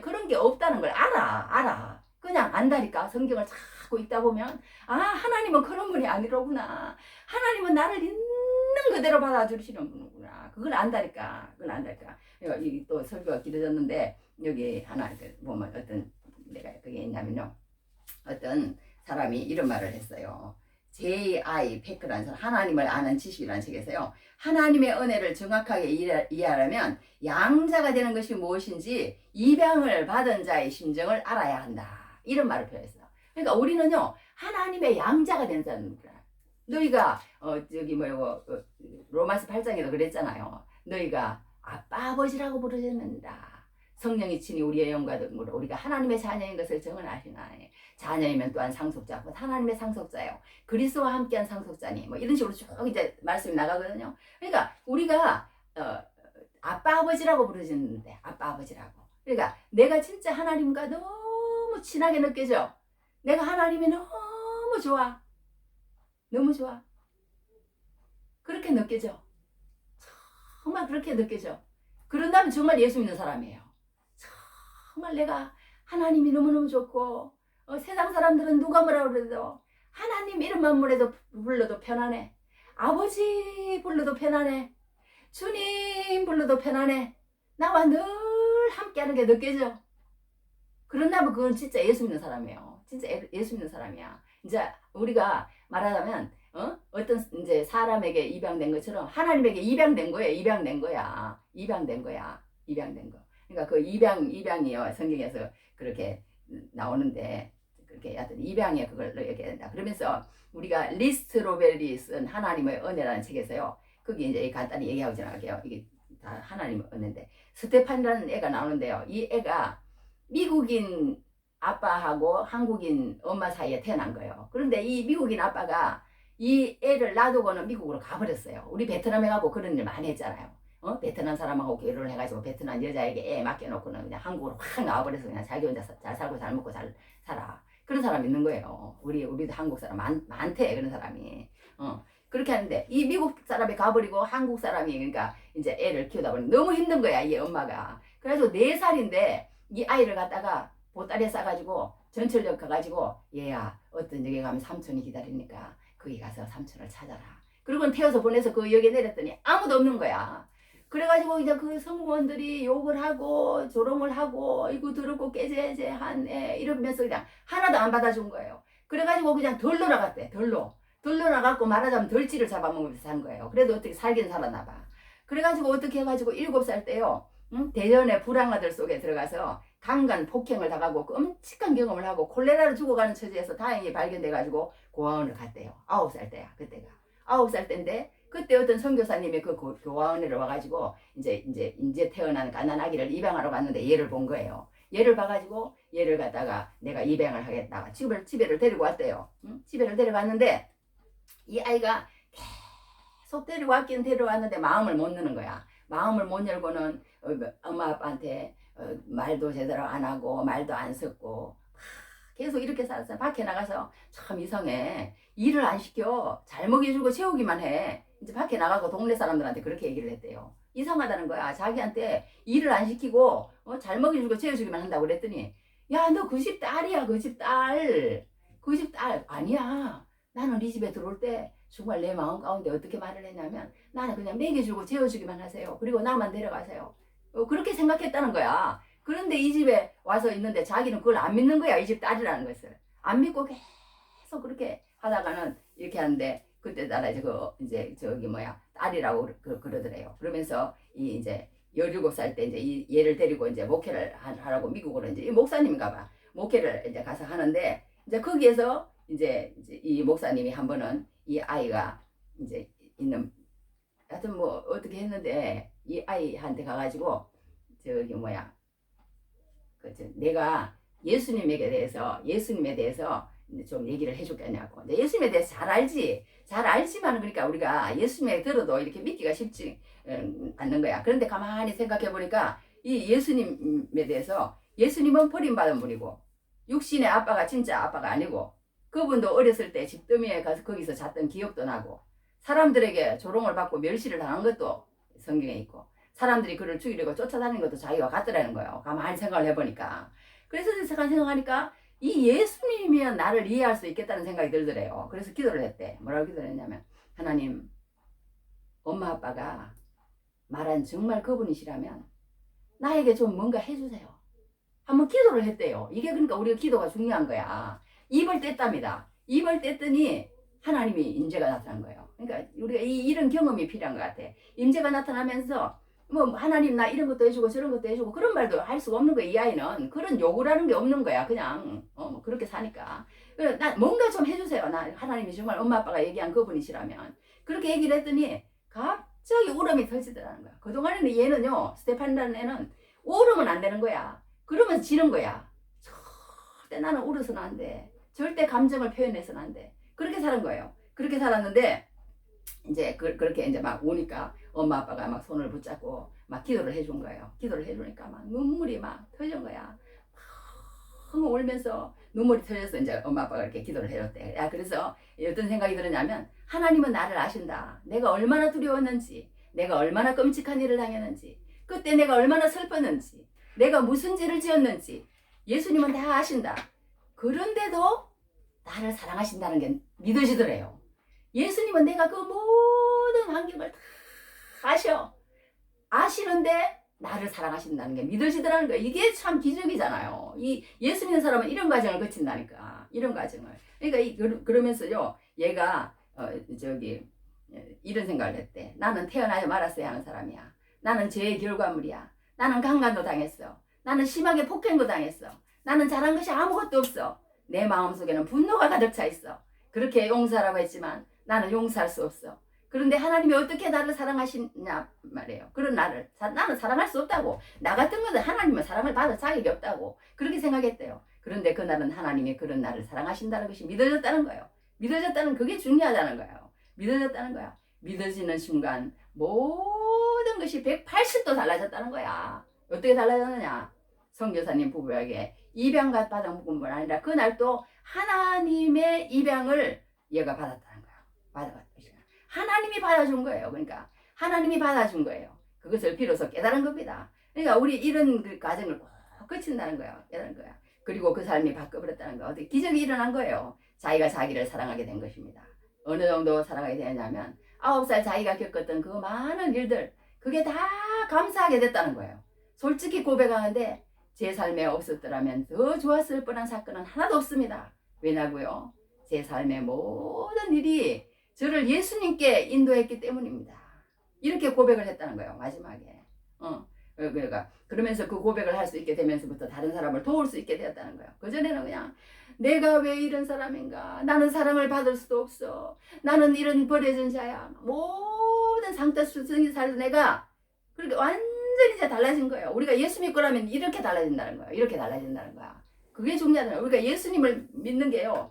그런 게 없다는 걸 알아. 그냥 안다니까. 성경을 자꾸 읽다 보면 하나님은 그런 분이 아니로구나. 하나님은 나를 있는 그대로 받아주시는 분이구나. 그걸 안다니까. 여기 또 설교가 길어졌는데 여기 하나 보면 어떤 내가 그게 있냐면요, 어떤 사람이 이런 말을 했어요. J.I. 패크라는 사람, 하나님을 아는 지식이라는 책에서요, 하나님의 은혜를 정확하게 이해하려면 양자가 되는 것이 무엇인지 입양을 받은 자의 심정을 알아야 한다. 이런 말을 표현했어요. 그러니까 우리는요 하나님의 양자가 되는 자입니다. 너희가 로마서 8장에도 그랬잖아요. 너희가 아빠 아버지라고 부르짖는다. 성령이 친히 우리의 영과 등으로 우리가 하나님의 자녀인 것을 정은 아시나니, 자녀이면 또한 상속자고 하나님의 상속자예요. 그리스도와 함께한 상속자니, 뭐 이런 식으로 쭉 이제 말씀이 나가거든요. 그러니까 우리가 아빠 아버지라고 부르짖는데, 아빠 아버지라고. 그러니까 내가 진짜 하나님과 너무 친하게 느껴져. 내가 하나님이 너무 좋아. 그렇게 느껴져. 정말 그렇게 느껴져. 그런다면 정말 예수 믿는 사람이에요. 정말 내가 하나님이 너무너무 좋고, 세상 사람들은 누가 뭐라 그래도 하나님 이름만 불러도 편안해. 아버지 불러도 편안해. 주님 불러도 편안해. 나와 늘 함께하는 게 느껴져. 그런다면 그건 진짜 예수 믿는 사람이에요. 진짜 예수 믿는 사람이야. 이제 우리가 말하자면 어떤 이제 사람에게 입양된 것처럼 하나님에게 입양된 거야. 그러니까 그 입양이요 성경에서 그렇게 나오는데, 그렇게 하여튼 입양에 그걸 얘기한다. 그러면서 우리가 리스트 로벨이 쓴 하나님의 은혜라는 책에서요, 거기 이제 간단히 얘기하고 지나갈게요. 이게 다 하나님 얻는데 스테판이라는 애가 나오는데요. 이 애가 미국인 아빠하고 한국인 엄마 사이에 태어난 거예요. 그런데 이 미국인 아빠가 이 애를 놔두고는 미국으로 가버렸어요. 우리 베트남에 가고 그런 일 많이 했잖아요. 베트남 사람하고 결혼을 해가지고 베트남 여자에게 애 맡겨놓고는 그냥 한국으로 확 나와버려서 그냥 자기 혼자 잘 살고 잘 먹고 잘 살아. 그런 사람 있는 거예요. 우리도 한국 사람 많대, 그런 사람이. 그렇게 하는데 이 미국 사람이 가버리고 한국 사람이 그러니까 이제 애를 키우다 보니 너무 힘든 거야, 이 엄마가. 그래가지고 4살인데 이 아이를 갖다가 보따리에 싸가지고 전철역 가가지고 얘야, 어떤 역에 가면 삼촌이 기다리니까 거기 가서 삼촌을 찾아라. 그리고 태워서 보내서 그 역에 내렸더니 아무도 없는 거야. 그래가지고 이제 그 성무원들이 욕을 하고 조롱을 하고 이거 더럽고 깨재재한 애 이러면서 그냥 하나도 안 받아준 거예요. 그래가지고 그냥 덜로 나갔대. 덜로 나갔고 말하자면 덜지를 잡아먹으면서 산 거예요. 그래도 어떻게 살긴 살았나 봐. 그래가지고 어떻게 해가지고 7살 때요, 대전의 불황아들 속에 들어가서 강간 폭행을 당하고 끔찍한 경험을 하고 콜레라로 죽어가는 처지에서 다행히 발견돼가지고 고아원을 갔대요. 9살 때야, 그때가. 9살 때인데 그때 어떤 선교사님이 그 교화원에 와가지고 이제 태어난 가난 아기를 입양하러 갔는데 얘를 본 거예요. 얘를 봐가지고 얘를 갖다가 내가 입양을 하겠다가 집에를 데리고 왔대요. 집에를 데려갔는데 이 아이가 계속 데려왔는데 마음을 못 여는 거야. 마음을 못 열고는 엄마 아빠한테 말도 제대로 안 하고 말도 안 섞고 계속 이렇게 살았어요. 밖에 나가서 참 이상해. 일을 안 시켜. 잘 먹여주고 채우기만 해. 이제 밖에 나가고 동네 사람들한테 그렇게 얘기를 했대요. 이상하다는 거야. 자기한테 일을 안 시키고 잘 먹여주고 채워주기만 한다고 그랬더니 야, 너 그 집 딸이야. 그 집 딸. 그 집 딸. 아니야. 나는 네 집에 들어올 때 정말 내 마음 가운데 어떻게 말을 했냐면 나는 그냥 먹여주고 채워주기만 하세요. 그리고 나만 데려가세요. 그렇게 생각했다는 거야. 그런데 이 집에 와서 있는데 자기는 그걸 안 믿는 거야. 이 집 딸이라는 것을. 안 믿고 계속 그렇게 하다가는 이렇게 하는데 그때 따라 이제 저기 딸이라고 그러더래요. 그러면서 이제 17살 때 이제 얘를 데리고 이제 목회를 하라고 미국으로 이제 이 목사님인가 봐. 목회를 이제 가서 하는데 이제 거기에서 이제 이 목사님이 한 번은 이 아이가 이제 있는 하여튼 어떻게 했는데 이 아이한테 가가지고 내가 예수님에 대해서 좀 얘기를 해줬겠냐고. 예수님에 대해서 잘 알지만 그러니까 우리가 예수님에 들어도 이렇게 믿기가 쉽지 않는 거야. 그런데 가만히 생각해 보니까 이 예수님에 대해서 예수님은 버림받은 분이고 육신의 아빠가 진짜 아빠가 아니고 그분도 어렸을 때 집더미에 가서 거기서 잤던 기억도 나고 사람들에게 조롱을 받고 멸시를 당한 것도 성경에 있고 사람들이 그를 죽이려고 쫓아다니는 것도 자기와 같더라는 거예요. 가만히 생각을 해보니까. 그래서 생각하니까 이 예수님이면 나를 이해할 수 있겠다는 생각이 들더래요. 그래서 기도를 했대. 뭐라고 기도를 했냐면 하나님, 엄마 아빠가 말한 정말 그분이시라면 나에게 좀 뭔가 해주세요. 한번 기도를 했대요. 이게 그러니까 우리가 기도가 중요한 거야. 입을 뗐답니다. 입을 뗐더니 하나님이 임재가 나타난 거예요. 그러니까 우리가 이런 경험이 필요한 것 같아. 임재가 나타나면서 하나님 나 이런 것도 해주고 저런 것도 해주고 그런 말도 할 수가 없는 거야. 이 아이는 그런 요구를 하는 게 없는 거야. 그냥 그렇게 사니까 나 뭔가 좀 해주세요. 나 하나님이 정말 엄마 아빠가 얘기한 그분이시라면 그렇게 얘기를 했더니 갑자기 울음이 터지더라는 거야. 그동안에는 얘는요, 스테판이라는 애는 울으면 안 되는 거야. 그러면 지는 거야. 절대 나는 울어서는 안 돼. 절대 감정을 표현해서는 안 돼. 그렇게 사는 거예요. 그렇게 살았는데 이제 그렇게 이제 막 오니까 엄마 아빠가 막 손을 붙잡고 막 기도를 해준 거예요. 기도를 해주니까 막 눈물이 막 터진 거야. 막 울면서 눈물이 터져서 이제 엄마 아빠가 이렇게 기도를 해줬대. 그래서 어떤 생각이 들었냐면 하나님은 나를 아신다. 내가 얼마나 두려웠는지, 내가 얼마나 끔찍한 일을 당했는지, 그때 내가 얼마나 슬펐는지, 내가 무슨 죄를 지었는지 예수님은 다 아신다. 그런데도 나를 사랑하신다는 게 믿어지더래요. 예수님은 내가 그 모든 환경을 다 아시는데 나를 사랑하신다는 게 믿어지더라는 거예요. 이게 참 기적이잖아요. 이 예수 믿는 사람은 이런 과정을 거친다니까. 이런 과정을. 그러니까 그러면서요, 얘가 이런 생각을 했대. 나는 태어나지 말았어야 하는 사람이야. 나는 죄의 결과물이야. 나는 강간도 당했어. 나는 심하게 폭행도 당했어. 나는 잘한 것이 아무것도 없어. 내 마음속에는 분노가 가득 차 있어. 그렇게 용서하라고 했지만 나는 용서할 수 없어. 그런데 하나님이 어떻게 나를 사랑하시냐 말이에요. 그런 나는 사랑할 수 없다고. 나 같은 것은 하나님은 사랑을 받을 자격이 없다고. 그렇게 생각했대요. 그런데 그날은 하나님이 그런 나를 사랑하신다는 것이 믿어졌다는 거예요. 믿어졌다는 그게 중요하다는 거예요. 믿어졌다는 거야. 믿어지는 순간 모든 것이 180도 달라졌다는 거야. 어떻게 달라졌느냐? 선교사님 부부에게 입양과 받은 뿐만 아니라 그날 또 하나님의 입양을 얘가 받았다는 거야. 받아갔다. 하나님이 받아준 거예요. 그러니까 하나님이 받아준 거예요. 그것을 비로소 깨달은 겁니다. 그러니까 우리 이런 그 과정을 꼭 거친다는 거예요. 깨달은 거야. 그리고 그 삶이 바꿔버렸다는 거. 어떻게 기적이 일어난 거예요. 자기가 자기를 사랑하게 된 것입니다. 어느 정도 사랑하게 되냐면 9살 자기가 겪었던 그 많은 일들 그게 다 감사하게 됐다는 거예요. 솔직히 고백하는데 제 삶에 없었더라면 더 좋았을 뻔한 사건은 하나도 없습니다. 왜냐고요? 제 삶의 모든 일이 저를 예수님께 인도했기 때문입니다. 이렇게 고백을 했다는 거예요. 마지막에. 그러니까 그러면서 그 고백을 할 수 있게 되면서부터 다른 사람을 도울 수 있게 되었다는 거예요. 그전에는 그냥 내가 왜 이런 사람인가? 나는 사랑을 받을 수도 없어. 나는 이런 버려진 자야. 모든 상태 수준이 살던 내가 그렇게 완전히 이제 달라진 거예요. 우리가 예수 믿고 나면 이렇게 달라진다는 거예요. 이렇게 달라진다는 거야. 그게 중요하잖아요. 우리가 예수님을 믿는 게요.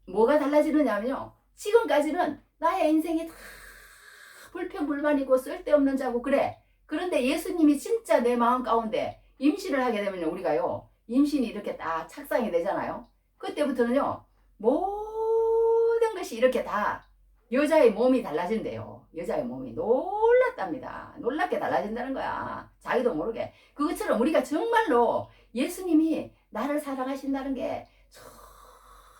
뭐가 달라지느냐면요. 지금까지는 나의 인생이 다 불평불만이고 쓸데없는 자고 그래. 그런데 예수님이 진짜 내 마음 가운데 임신을 하게 되면 우리가요. 임신이 이렇게 딱 착상이 되잖아요. 그때부터는요. 모든 것이 이렇게 다 여자의 몸이 달라진대요. 여자의 몸이 놀랐답니다. 놀랍게 달라진다는 거야. 자기도 모르게. 그것처럼 우리가 정말로 예수님이 나를 사랑하신다는 게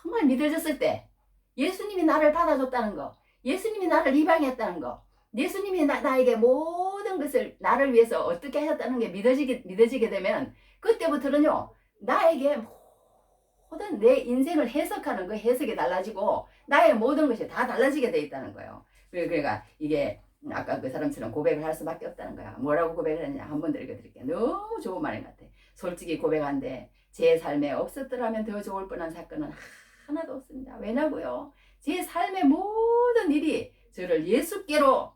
정말 믿어졌을 때 예수님이 나를 받아줬다는 거, 예수님이 나를 입양했다는 거, 예수님이 나에게 모든 것을 나를 위해서 어떻게 하셨다는 게 믿어지게 되면 그때부터는요. 나에게 모든 내 인생을 해석하는 그 해석이 달라지고 나의 모든 것이 다 달라지게 돼 있다는 거예요. 그러니까 이게 아까 그 사람처럼 고백을 할 수밖에 없다는 거야. 뭐라고 고백을 했냐 한번 읽어드릴게요. 너무 좋은 말인 것 같아. 솔직히 고백한데 제 삶에 없었더라면 더 좋을 뻔한 사건은 하나도 없습니다. 왜냐고요? 제 삶의 모든 일이 저를 예수께로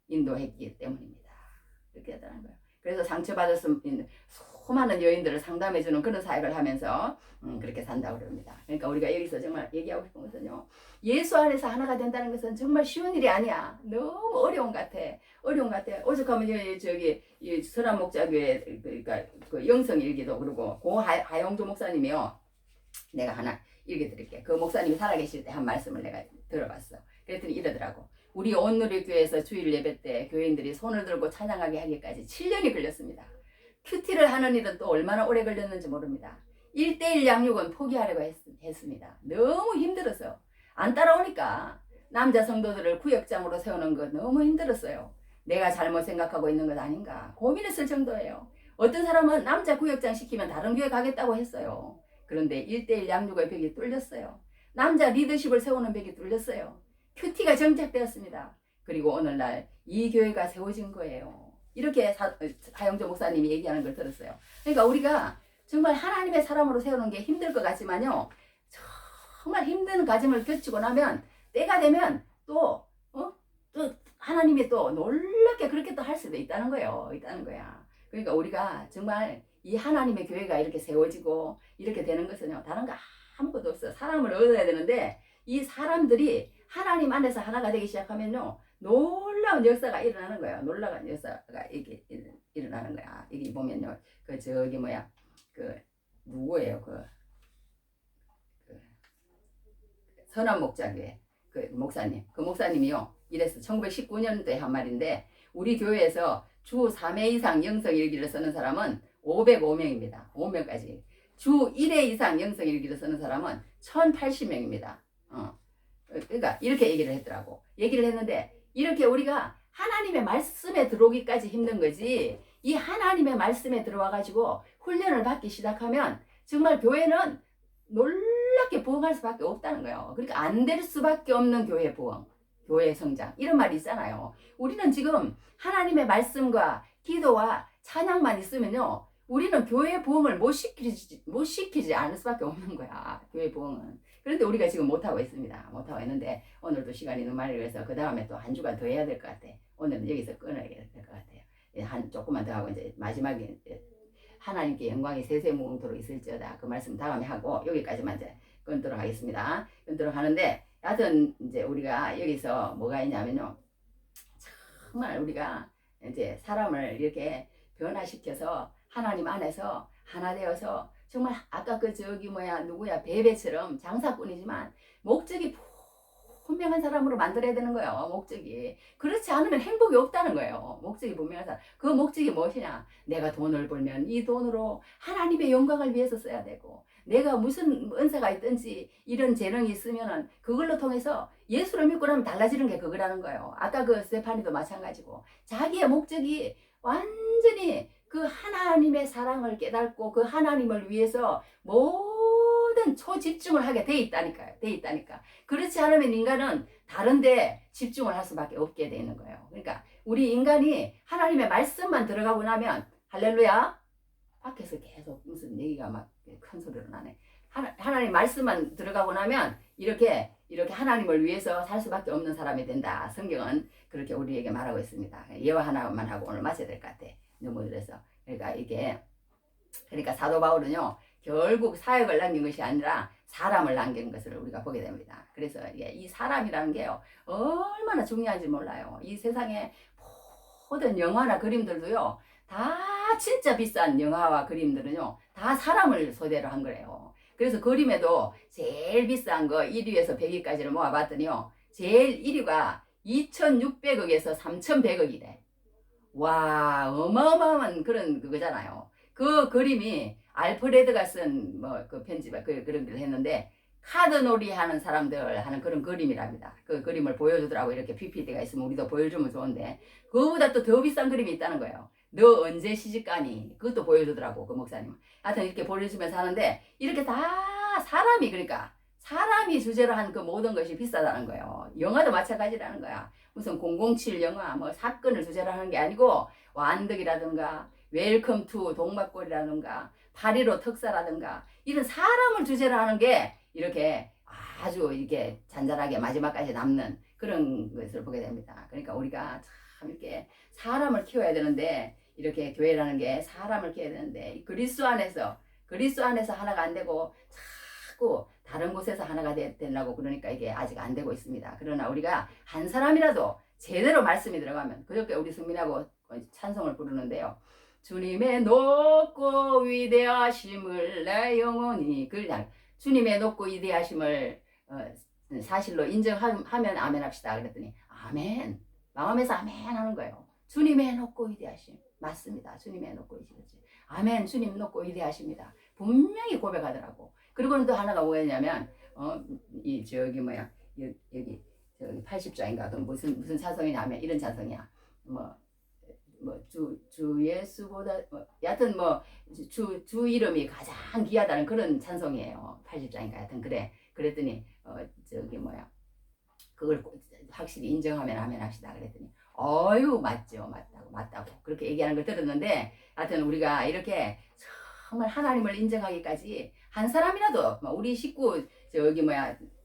인도했기 때문입니다. 이렇게 하다는 거예요. 그래서 상처받았을 수많은 여인들을 상담해주는 그런 사역을 하면서 그렇게 산다고 그럽니다. 그러니까 우리가 여기서 정말 얘기하고 싶은 것은요. 예수 안에서 하나가 된다는 것은 정말 쉬운 일이 아니야. 너무 어려운 것 같아. 오죽하면 저기 서람 목자교회 그러니까 그 영성일기도 그러고 하영조 목사님이요. 내가 하나 읽어드릴게. 그 목사님이 살아계실 때 한 말씀을 내가 들어봤어. 그랬더니 이러더라고. 우리 온누리교회에서 주일 예배 때 교인들이 손을 들고 찬양하게 하기까지 7년이 걸렸습니다. 큐티를 하는 일은 또 얼마나 오래 걸렸는지 모릅니다. 1:1 양육은 포기하려고 했습니다. 너무 힘들어서. 안 따라오니까 남자 성도들을 구역장으로 세우는 거 너무 힘들었어요. 내가 잘못 생각하고 있는 것 아닌가 고민했을 정도예요. 어떤 사람은 남자 구역장 시키면 다른 교회 가겠다고 했어요. 그런데 1:1 양육의 벽이 뚫렸어요. 남자 리더십을 세우는 벽이 뚫렸어요. 큐티가 정착되었습니다. 그리고 오늘날 이 교회가 세워진 거예요. 이렇게 하영조 목사님이 얘기하는 걸 들었어요. 그러니까 우리가 정말 하나님의 사람으로 세우는 게 힘들 것 같지만요. 정말 힘든 과정을 겪고 나면 때가 되면 또 하나님이 또 놀랍게 그렇게 또 할 수도 있다는 거예요. 있다는 거야. 그러니까 우리가 정말 이 하나님의 교회가 이렇게 세워지고 이렇게 되는 것은요. 다른 거 아무것도 없어요. 사람을 얻어야 되는데 이 사람들이 하나님 안에서 하나가 되기 시작하면요. 놀라운 역사가 일어나는 거예요. 놀라운 역사가 이게 일어나는 거야. 여기 보면요. 그 저기 뭐야. 그 누구예요? 그 선한 목자교회 그 목사님. 그 목사님이요. 이래서 1919년도에 한 말인데 우리 교회에서 주 3회 이상 영성일기를 쓰는 사람은 505명입니다. 5명까지. 주 1회 이상 영성일기를 쓰는 사람은 1080명입니다. 그러니까 이렇게 얘기를 했더라고. 얘기를 했는데 이렇게 우리가 하나님의 말씀에 들어오기까지 힘든 거지 이 하나님의 말씀에 들어와 가지고 훈련을 받기 시작하면 정말 교회는 놀랍게 부흥할 수밖에 없다는 거예요. 그러니까 안 될 수밖에 없는 교회 부흥, 교회 성장 이런 말이 있잖아요. 우리는 지금 하나님의 말씀과 기도와 찬양만 있으면요 우리는 교회 부흥을 못 시키지 않을 수밖에 없는 거야. 교회 부흥은. 그런데 우리가 지금 못하고 있습니다. 못하고 있는데 오늘도 시간이 너무 많이 걸려서 그 다음에 또 한 주간 더 해야 될 것 같아. 오늘은 여기서 끊어야 될 것 같아요. 한 조금만 더 하고 이제 마지막에 하나님께 영광이 세세무궁토록 있을지어다. 그 말씀 다음에 하고 여기까지만 이제 끊도록 하겠습니다. 끊도록 하는데 하여튼 이제 우리가 여기서 뭐가 있냐면요. 정말 우리가 이제 사람을 이렇게 변화시켜서 하나님 안에서 하나 되어서 정말 아까 그 저기 누구야 베베처럼 장사꾼이지만 목적이 분명한 사람으로 만들어야 되는 거예요. 목적이. 그렇지 않으면 행복이 없다는 거예요. 목적이 분명한 사람. 그 목적이 무엇이냐? 내가 돈을 벌면 이 돈으로 하나님의 영광을 위해서 써야 되고, 내가 무슨 은사가 있든지 이런 재능이 있으면은 그걸로 통해서 예수를 믿고 나면 달라지는 게 그거라는 거예요. 아까 그 스테파니도 마찬가지고, 자기의 목적이 완전히 그 하나님의 사랑을 깨닫고 그 하나님을 위해서 모든 초집중을 하게 돼 있다니까요. 돼 있다니까. 그렇지 않으면 인간은 다른데 집중을 할 수밖에 없게 되는 거예요. 그러니까 우리 인간이 하나님의 말씀만 들어가고 나면, 할렐루야, 밖에서 계속 무슨 얘기가 막 큰 소리로 나네. 하나님 말씀만 들어가고 나면 이렇게 하나님을 위해서 살 수밖에 없는 사람이 된다. 성경은 그렇게 우리에게 말하고 있습니다. 예화 하나만 하고 오늘 마쳐야 될 것 같아. 너무 들어서. 그러니까 사도 바울은요, 결국 사역을 남긴 것이 아니라 사람을 남긴 것을 우리가 보게 됩니다. 그래서 이 사람이라는 게요, 얼마나 중요한지 몰라요. 이 세상에 모든 영화나 그림들도요, 다 진짜 비싼 영화와 그림들은요, 다 사람을 소재로 한 거래요. 그래서 그림에도 제일 비싼 거 1위에서 100위까지를 모아봤더니요, 제일 1위가 2,600억에서 3,100억이래. 와, 어마어마한 그런 그거잖아요. 그 그림이 알프레드가 쓴 그 편집 그런 걸 했는데, 카드놀이 하는 사람들 하는 그런 그림이랍니다. 그 그림을 보여주더라고. 이렇게 PPT가 있으면 우리도 보여주면 좋은데, 그거보다 또 더 비싼 그림이 있다는 거예요. 너 언제 시집가니? 그것도 보여주더라고, 그 목사님. 하여튼 이렇게 보여주면서 하는데, 이렇게 다 사람이, 그러니까 사람이 주제로 한 그 모든 것이 비싸다는 거예요. 영화도 마찬가지라는 거야. 무슨 007 영화, 뭐 사건을 주제로 하는 게 아니고, 완득이라든가 웰컴 투 동막골이라든가 파리로 특사라든가 이런 사람을 주제로 하는 게 이렇게 아주 이렇게 잔잔하게 마지막까지 남는 그런 것을 보게 됩니다. 그러니까 우리가 참 이렇게 사람을 키워야 되는데, 이렇게 교회라는 게 사람을 키워야 되는데, 그리스도 안에서 하나가 안 되고 자꾸 다른 곳에서 하나가 되려고 그러니까 이게 아직 안 되고 있습니다. 그러나 우리가 한 사람이라도 제대로 말씀이 들어가면, 그저께 우리 승민하고 찬송을 부르는데요, 주님의 높고 위대하심을 내 영혼이, 그냥 주님의 높고 위대하심을 사실로 인정하면 아멘 합시다. 그랬더니 아멘, 마음에서 아멘 하는 거예요. 주님의 높고 위대하심 맞습니다. 주님의 높고 위대하심, 아멘, 주님 높고 위대하십니다. 분명히 고백하더라고. 그리고는 또 하나가 뭐였냐면, 이 저기 여기 저기 80장인가 그 무슨 찬송이냐 하면 이런 찬송이야. 주 예수보다 여하튼 주 이름이 가장 귀하다는 그런 찬송이에요. 80장인가 하여튼 그래. 그랬더니 그걸 확실히 인정하면 아멘 합시다. 그랬더니 어유 맞죠, 맞다고 그렇게 얘기하는 걸 들었는데, 하여튼 우리가 이렇게 정말 하나님을 인정하기까지 한 사람이라도 우리 식구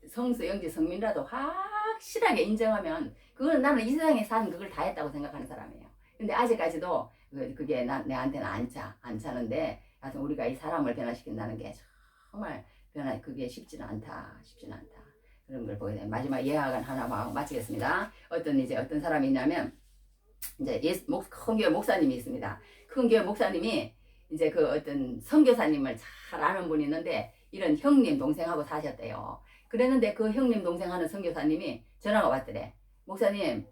성수 영지 성민이라도 확실하게 인정하면, 그거는 나는 이 세상에 산 그걸 다 했다고 생각하는 사람이에요. 근데 아직까지도 그게 내한테는 안 차는데, 하여튼 우리가 이 사람을 변화시킨다는 게 정말 그게 쉽지는 않다. 그런 걸 보게 돼요. 마지막 예화관 하나 마치겠습니다. 어떤 사람이 있냐면, 이제 큰 교회 목사님이 있습니다. 큰 교회 목사님이 이제 그 어떤 선교사님을 잘 아는 분이 있는데, 이런 형님 동생하고 사셨대요. 그랬는데 그 형님 동생 하는 선교사님이 전화가 왔더래. 목사님,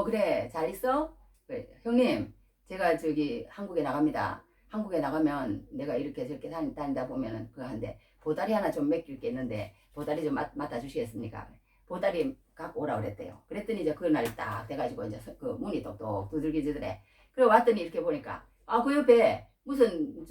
그래, 잘 있어? 그래, 형님, 제가 저기 한국에 나갑니다. 한국에 나가면 내가 이렇게 저렇게 다니다 보면은 한데 보따리 하나 좀 맡길 게 있는데 보따리 좀 맡아 주시겠습니까? 보따리 갖고 오라 그랬대요. 그랬더니 이제 그날 딱 돼가지고 이제 그 문이 똑똑 두들기지더래. 그래 왔더니 이렇게 보니까 그 옆에 무슨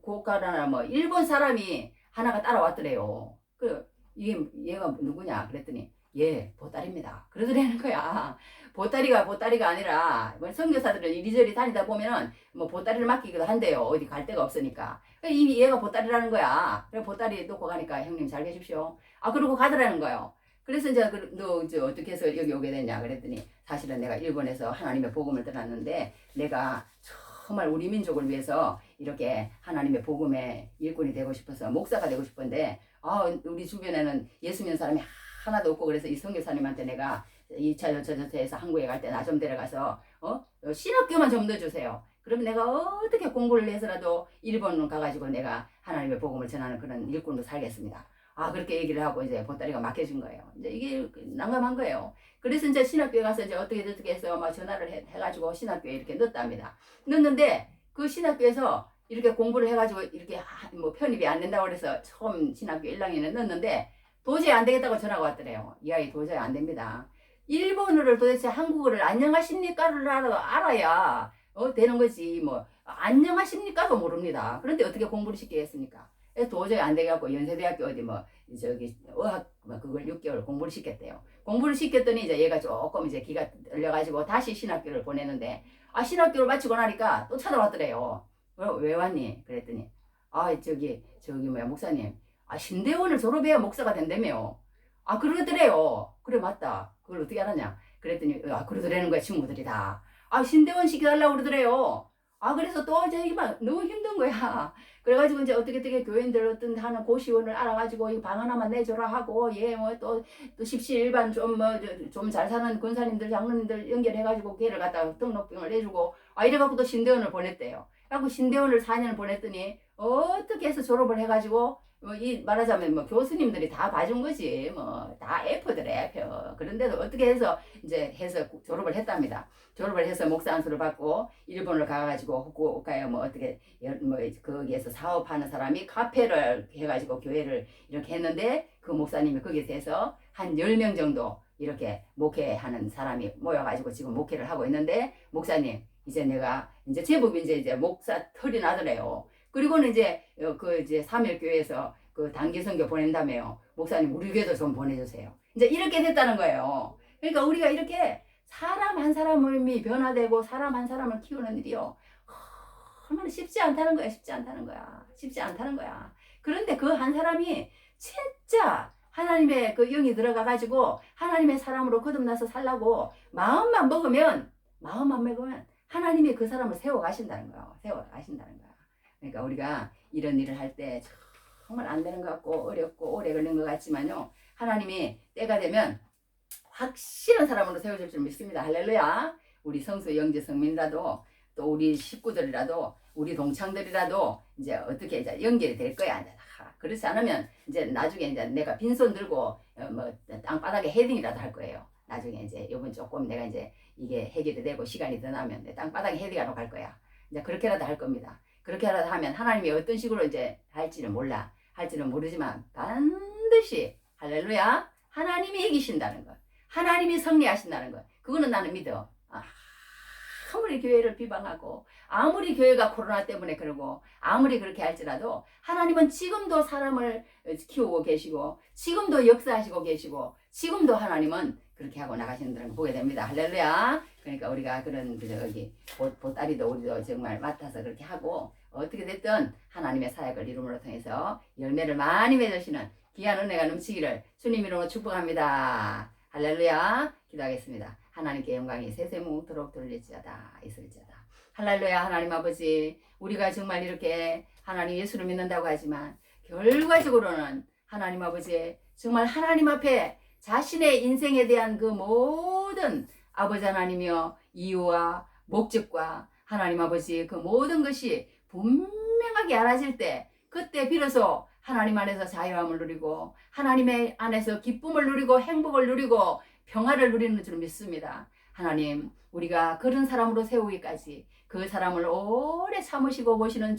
고가라나 일본 사람이 하나가 따라왔더래요. 그 얘가 누구냐 그랬더니 예, 보따리입니다. 그러더라는 거야. 보따리가 아니라, 뭐 선교사들은 이리저리 다니다 보면은, 뭐, 보따리를 맡기기도 한대요. 어디 갈 데가 없으니까. 이미 얘가 보따리라는 거야. 그래, 보따리 놓고 가니까, 형님 잘 계십시오. 아, 그러고 가더라는 거예요. 그래서 이제, 너, 어떻게 해서 여기 오게 됐냐? 그랬더니, 사실은 내가 일본에서 하나님의 복음을 들었는데, 내가 정말 우리 민족을 위해서 이렇게 하나님의 복음의 일꾼이 되고 싶어서, 목사가 되고 싶은데, 우리 주변에는 예수 믿는 사람이 하나도 없고, 그래서 이 선교사님한테 내가 2차 여차저차해서 한국에 갈 때 나 좀 데려가서 신학교만 좀 넣어주세요. 그러면 내가 어떻게 공부를 해서라도 일본으로 가가지고 내가 하나님의 복음을 전하는 그런 일꾼으로 살겠습니다. 그렇게 얘기를 하고 이제 보따리가 맡겨진 거예요. 이제 이게 난감한 거예요. 그래서 이제 신학교에 가서 이제 어떻게 해서 막 전화를 해가지고 신학교에 이렇게 넣었답니다. 넣었는데 그 신학교에서 이렇게 공부를 해가지고 이렇게 뭐 편입이 안 된다고 그래서 처음 신학교 1학년에 넣었는데 도저히 안 되겠다고 전화가 왔더래요. 이 아이 도저히 안 됩니다. 일본어를 도대체 한국어를 안녕하십니까를 알아야 되는 거지. 뭐 안녕하십니까도 모릅니다. 그런데 어떻게 공부를 시키겠습니까? 도저히 안 돼갖고 연세대학교 어디 뭐 저기 어학 그걸 6개월 공부를 시켰대요. 공부를 시켰더니 이제 얘가 조금 이제 기가 떨려가지고 다시 신학교를 보내는데 신학교를 마치고 나니까 또 찾아왔더래요. 왜 왔니? 그랬더니 저기 뭐야 목사님. 신대원을 졸업해야 목사가 된다며요. 그러더래요. 그래 맞다. 그걸 어떻게 알았냐? 그랬더니 그러더라는 거야 친구들이 다. 신대원 시켜달라고 그러더래요. 그래서 또 이제 막 너무 힘든 거야. 그래가지고 이제 어떻게 교인들 어떤 하는 고시원을 알아가지고 이 방 하나만 내줘라 하고 또 십시일반 좀 잘 사는 군사님들 장로님들 연결해가지고 걔를 갖다가 등록병을 내주고 이래갖고 또 신대원을 보냈대요. 그래갖고 신대원을 4년을 보냈더니 어떻게 해서 졸업을 해가지고 말하자면 뭐 교수님들이 다 봐준 거지 뭐 다 F더래 F. 그런데도 어떻게 해서 졸업을 했답니다. 졸업을 해서 목사 안수를 받고 일본을 가가지고 후쿠오카에 뭐 어떻게 뭐 거기에서 사업하는 사람이 카페를 해가지고 교회를 이렇게 했는데 그 목사님이 거기서 해서 한 10명 정도 이렇게 목회하는 사람이 모여가지고 지금 목회를 하고 있는데 목사님 이제 내가 이제 제법 이제 목사 털이 나더래요. 그리고는 이제 이제 사멸교회에서 그 단기 선교 보낸다며요. 목사님 우리 교회도 좀 보내주세요. 이제 이렇게 됐다는 거예요. 그러니까 우리가 이렇게 사람 한 사람이 변화되고 사람 한 사람을 키우는 일이요. 얼마나 쉽지 않다는 거야. 쉽지 않다는 거야. 그런데 그 한 사람이 진짜 하나님의 그 영이 들어가가지고 하나님의 사람으로 거듭나서 살라고 마음만 먹으면 하나님이 그 사람을 세워가신다는 거야. 그러니까 우리가 이런 일을 할 때 정말 안 되는 것 같고 어렵고 오래 걸리는 것 같지만요. 하나님이 때가 되면 확실한 사람으로 세워줄 줄 믿습니다. 할렐루야. 우리 성수 영재 성민이라도 또 우리 식구들이라도 우리 동창들이라도 이제 어떻게 이제 연결이 될 거야. 그렇지 않으면 이제 나중에 이제 내가 빈손 들고 뭐 땅바닥에 헤딩이라도 할 거예요. 나중에 이제 요번 조금 내가 이제 이게 해결이 되고 시간이 더 나면 땅바닥에 헤딩하러 갈 거야. 이제 그렇게라도 할 겁니다. 그렇게라도 하면 하나님이 어떤 식으로 이제 할지는 모르지만 반드시 할렐루야 하나님이 이기신다는 것, 하나님이 승리하신다는 것, 그거는 나는 믿어. 아무리 교회를 비방하고 아무리 교회가 코로나 때문에 그러고 아무리 그렇게 할지라도 하나님은 지금도 사람을 키우고 계시고 지금도 역사하시고 계시고 지금도 하나님은 그렇게 하고 나가시는 걸 보게 됩니다. 할렐루야. 그러니까 우리가 그런 여기 보따리도 우리도 정말 맡아서 그렇게 하고 어떻게 됐든 하나님의 사역을 이름으로 통해서 열매를 많이 맺으시는 귀한 은혜가 넘치기를 주님 이름으로 축복합니다. 할렐루야. 기도하겠습니다. 하나님께 영광이 세세무토록 돌릴지어다 있을지어다. 할렐루야. 하나님 아버지 우리가 정말 이렇게 하나님 예수를 믿는다고 하지만 결과적으로는 하나님 아버지 정말 하나님 앞에 자신의 인생에 대한 그 모든 아버지 하나님이여 이유와 목적과 하나님 아버지 그 모든 것이 분명하게 알아질 때 그때 비로소 하나님 안에서 자유함을 누리고 하나님의 안에서 기쁨을 누리고 행복을 누리고 평화를 누리는 줄 믿습니다. 하나님 우리가 그런 사람으로 세우기까지 그 사람을 오래 참으시고 보시는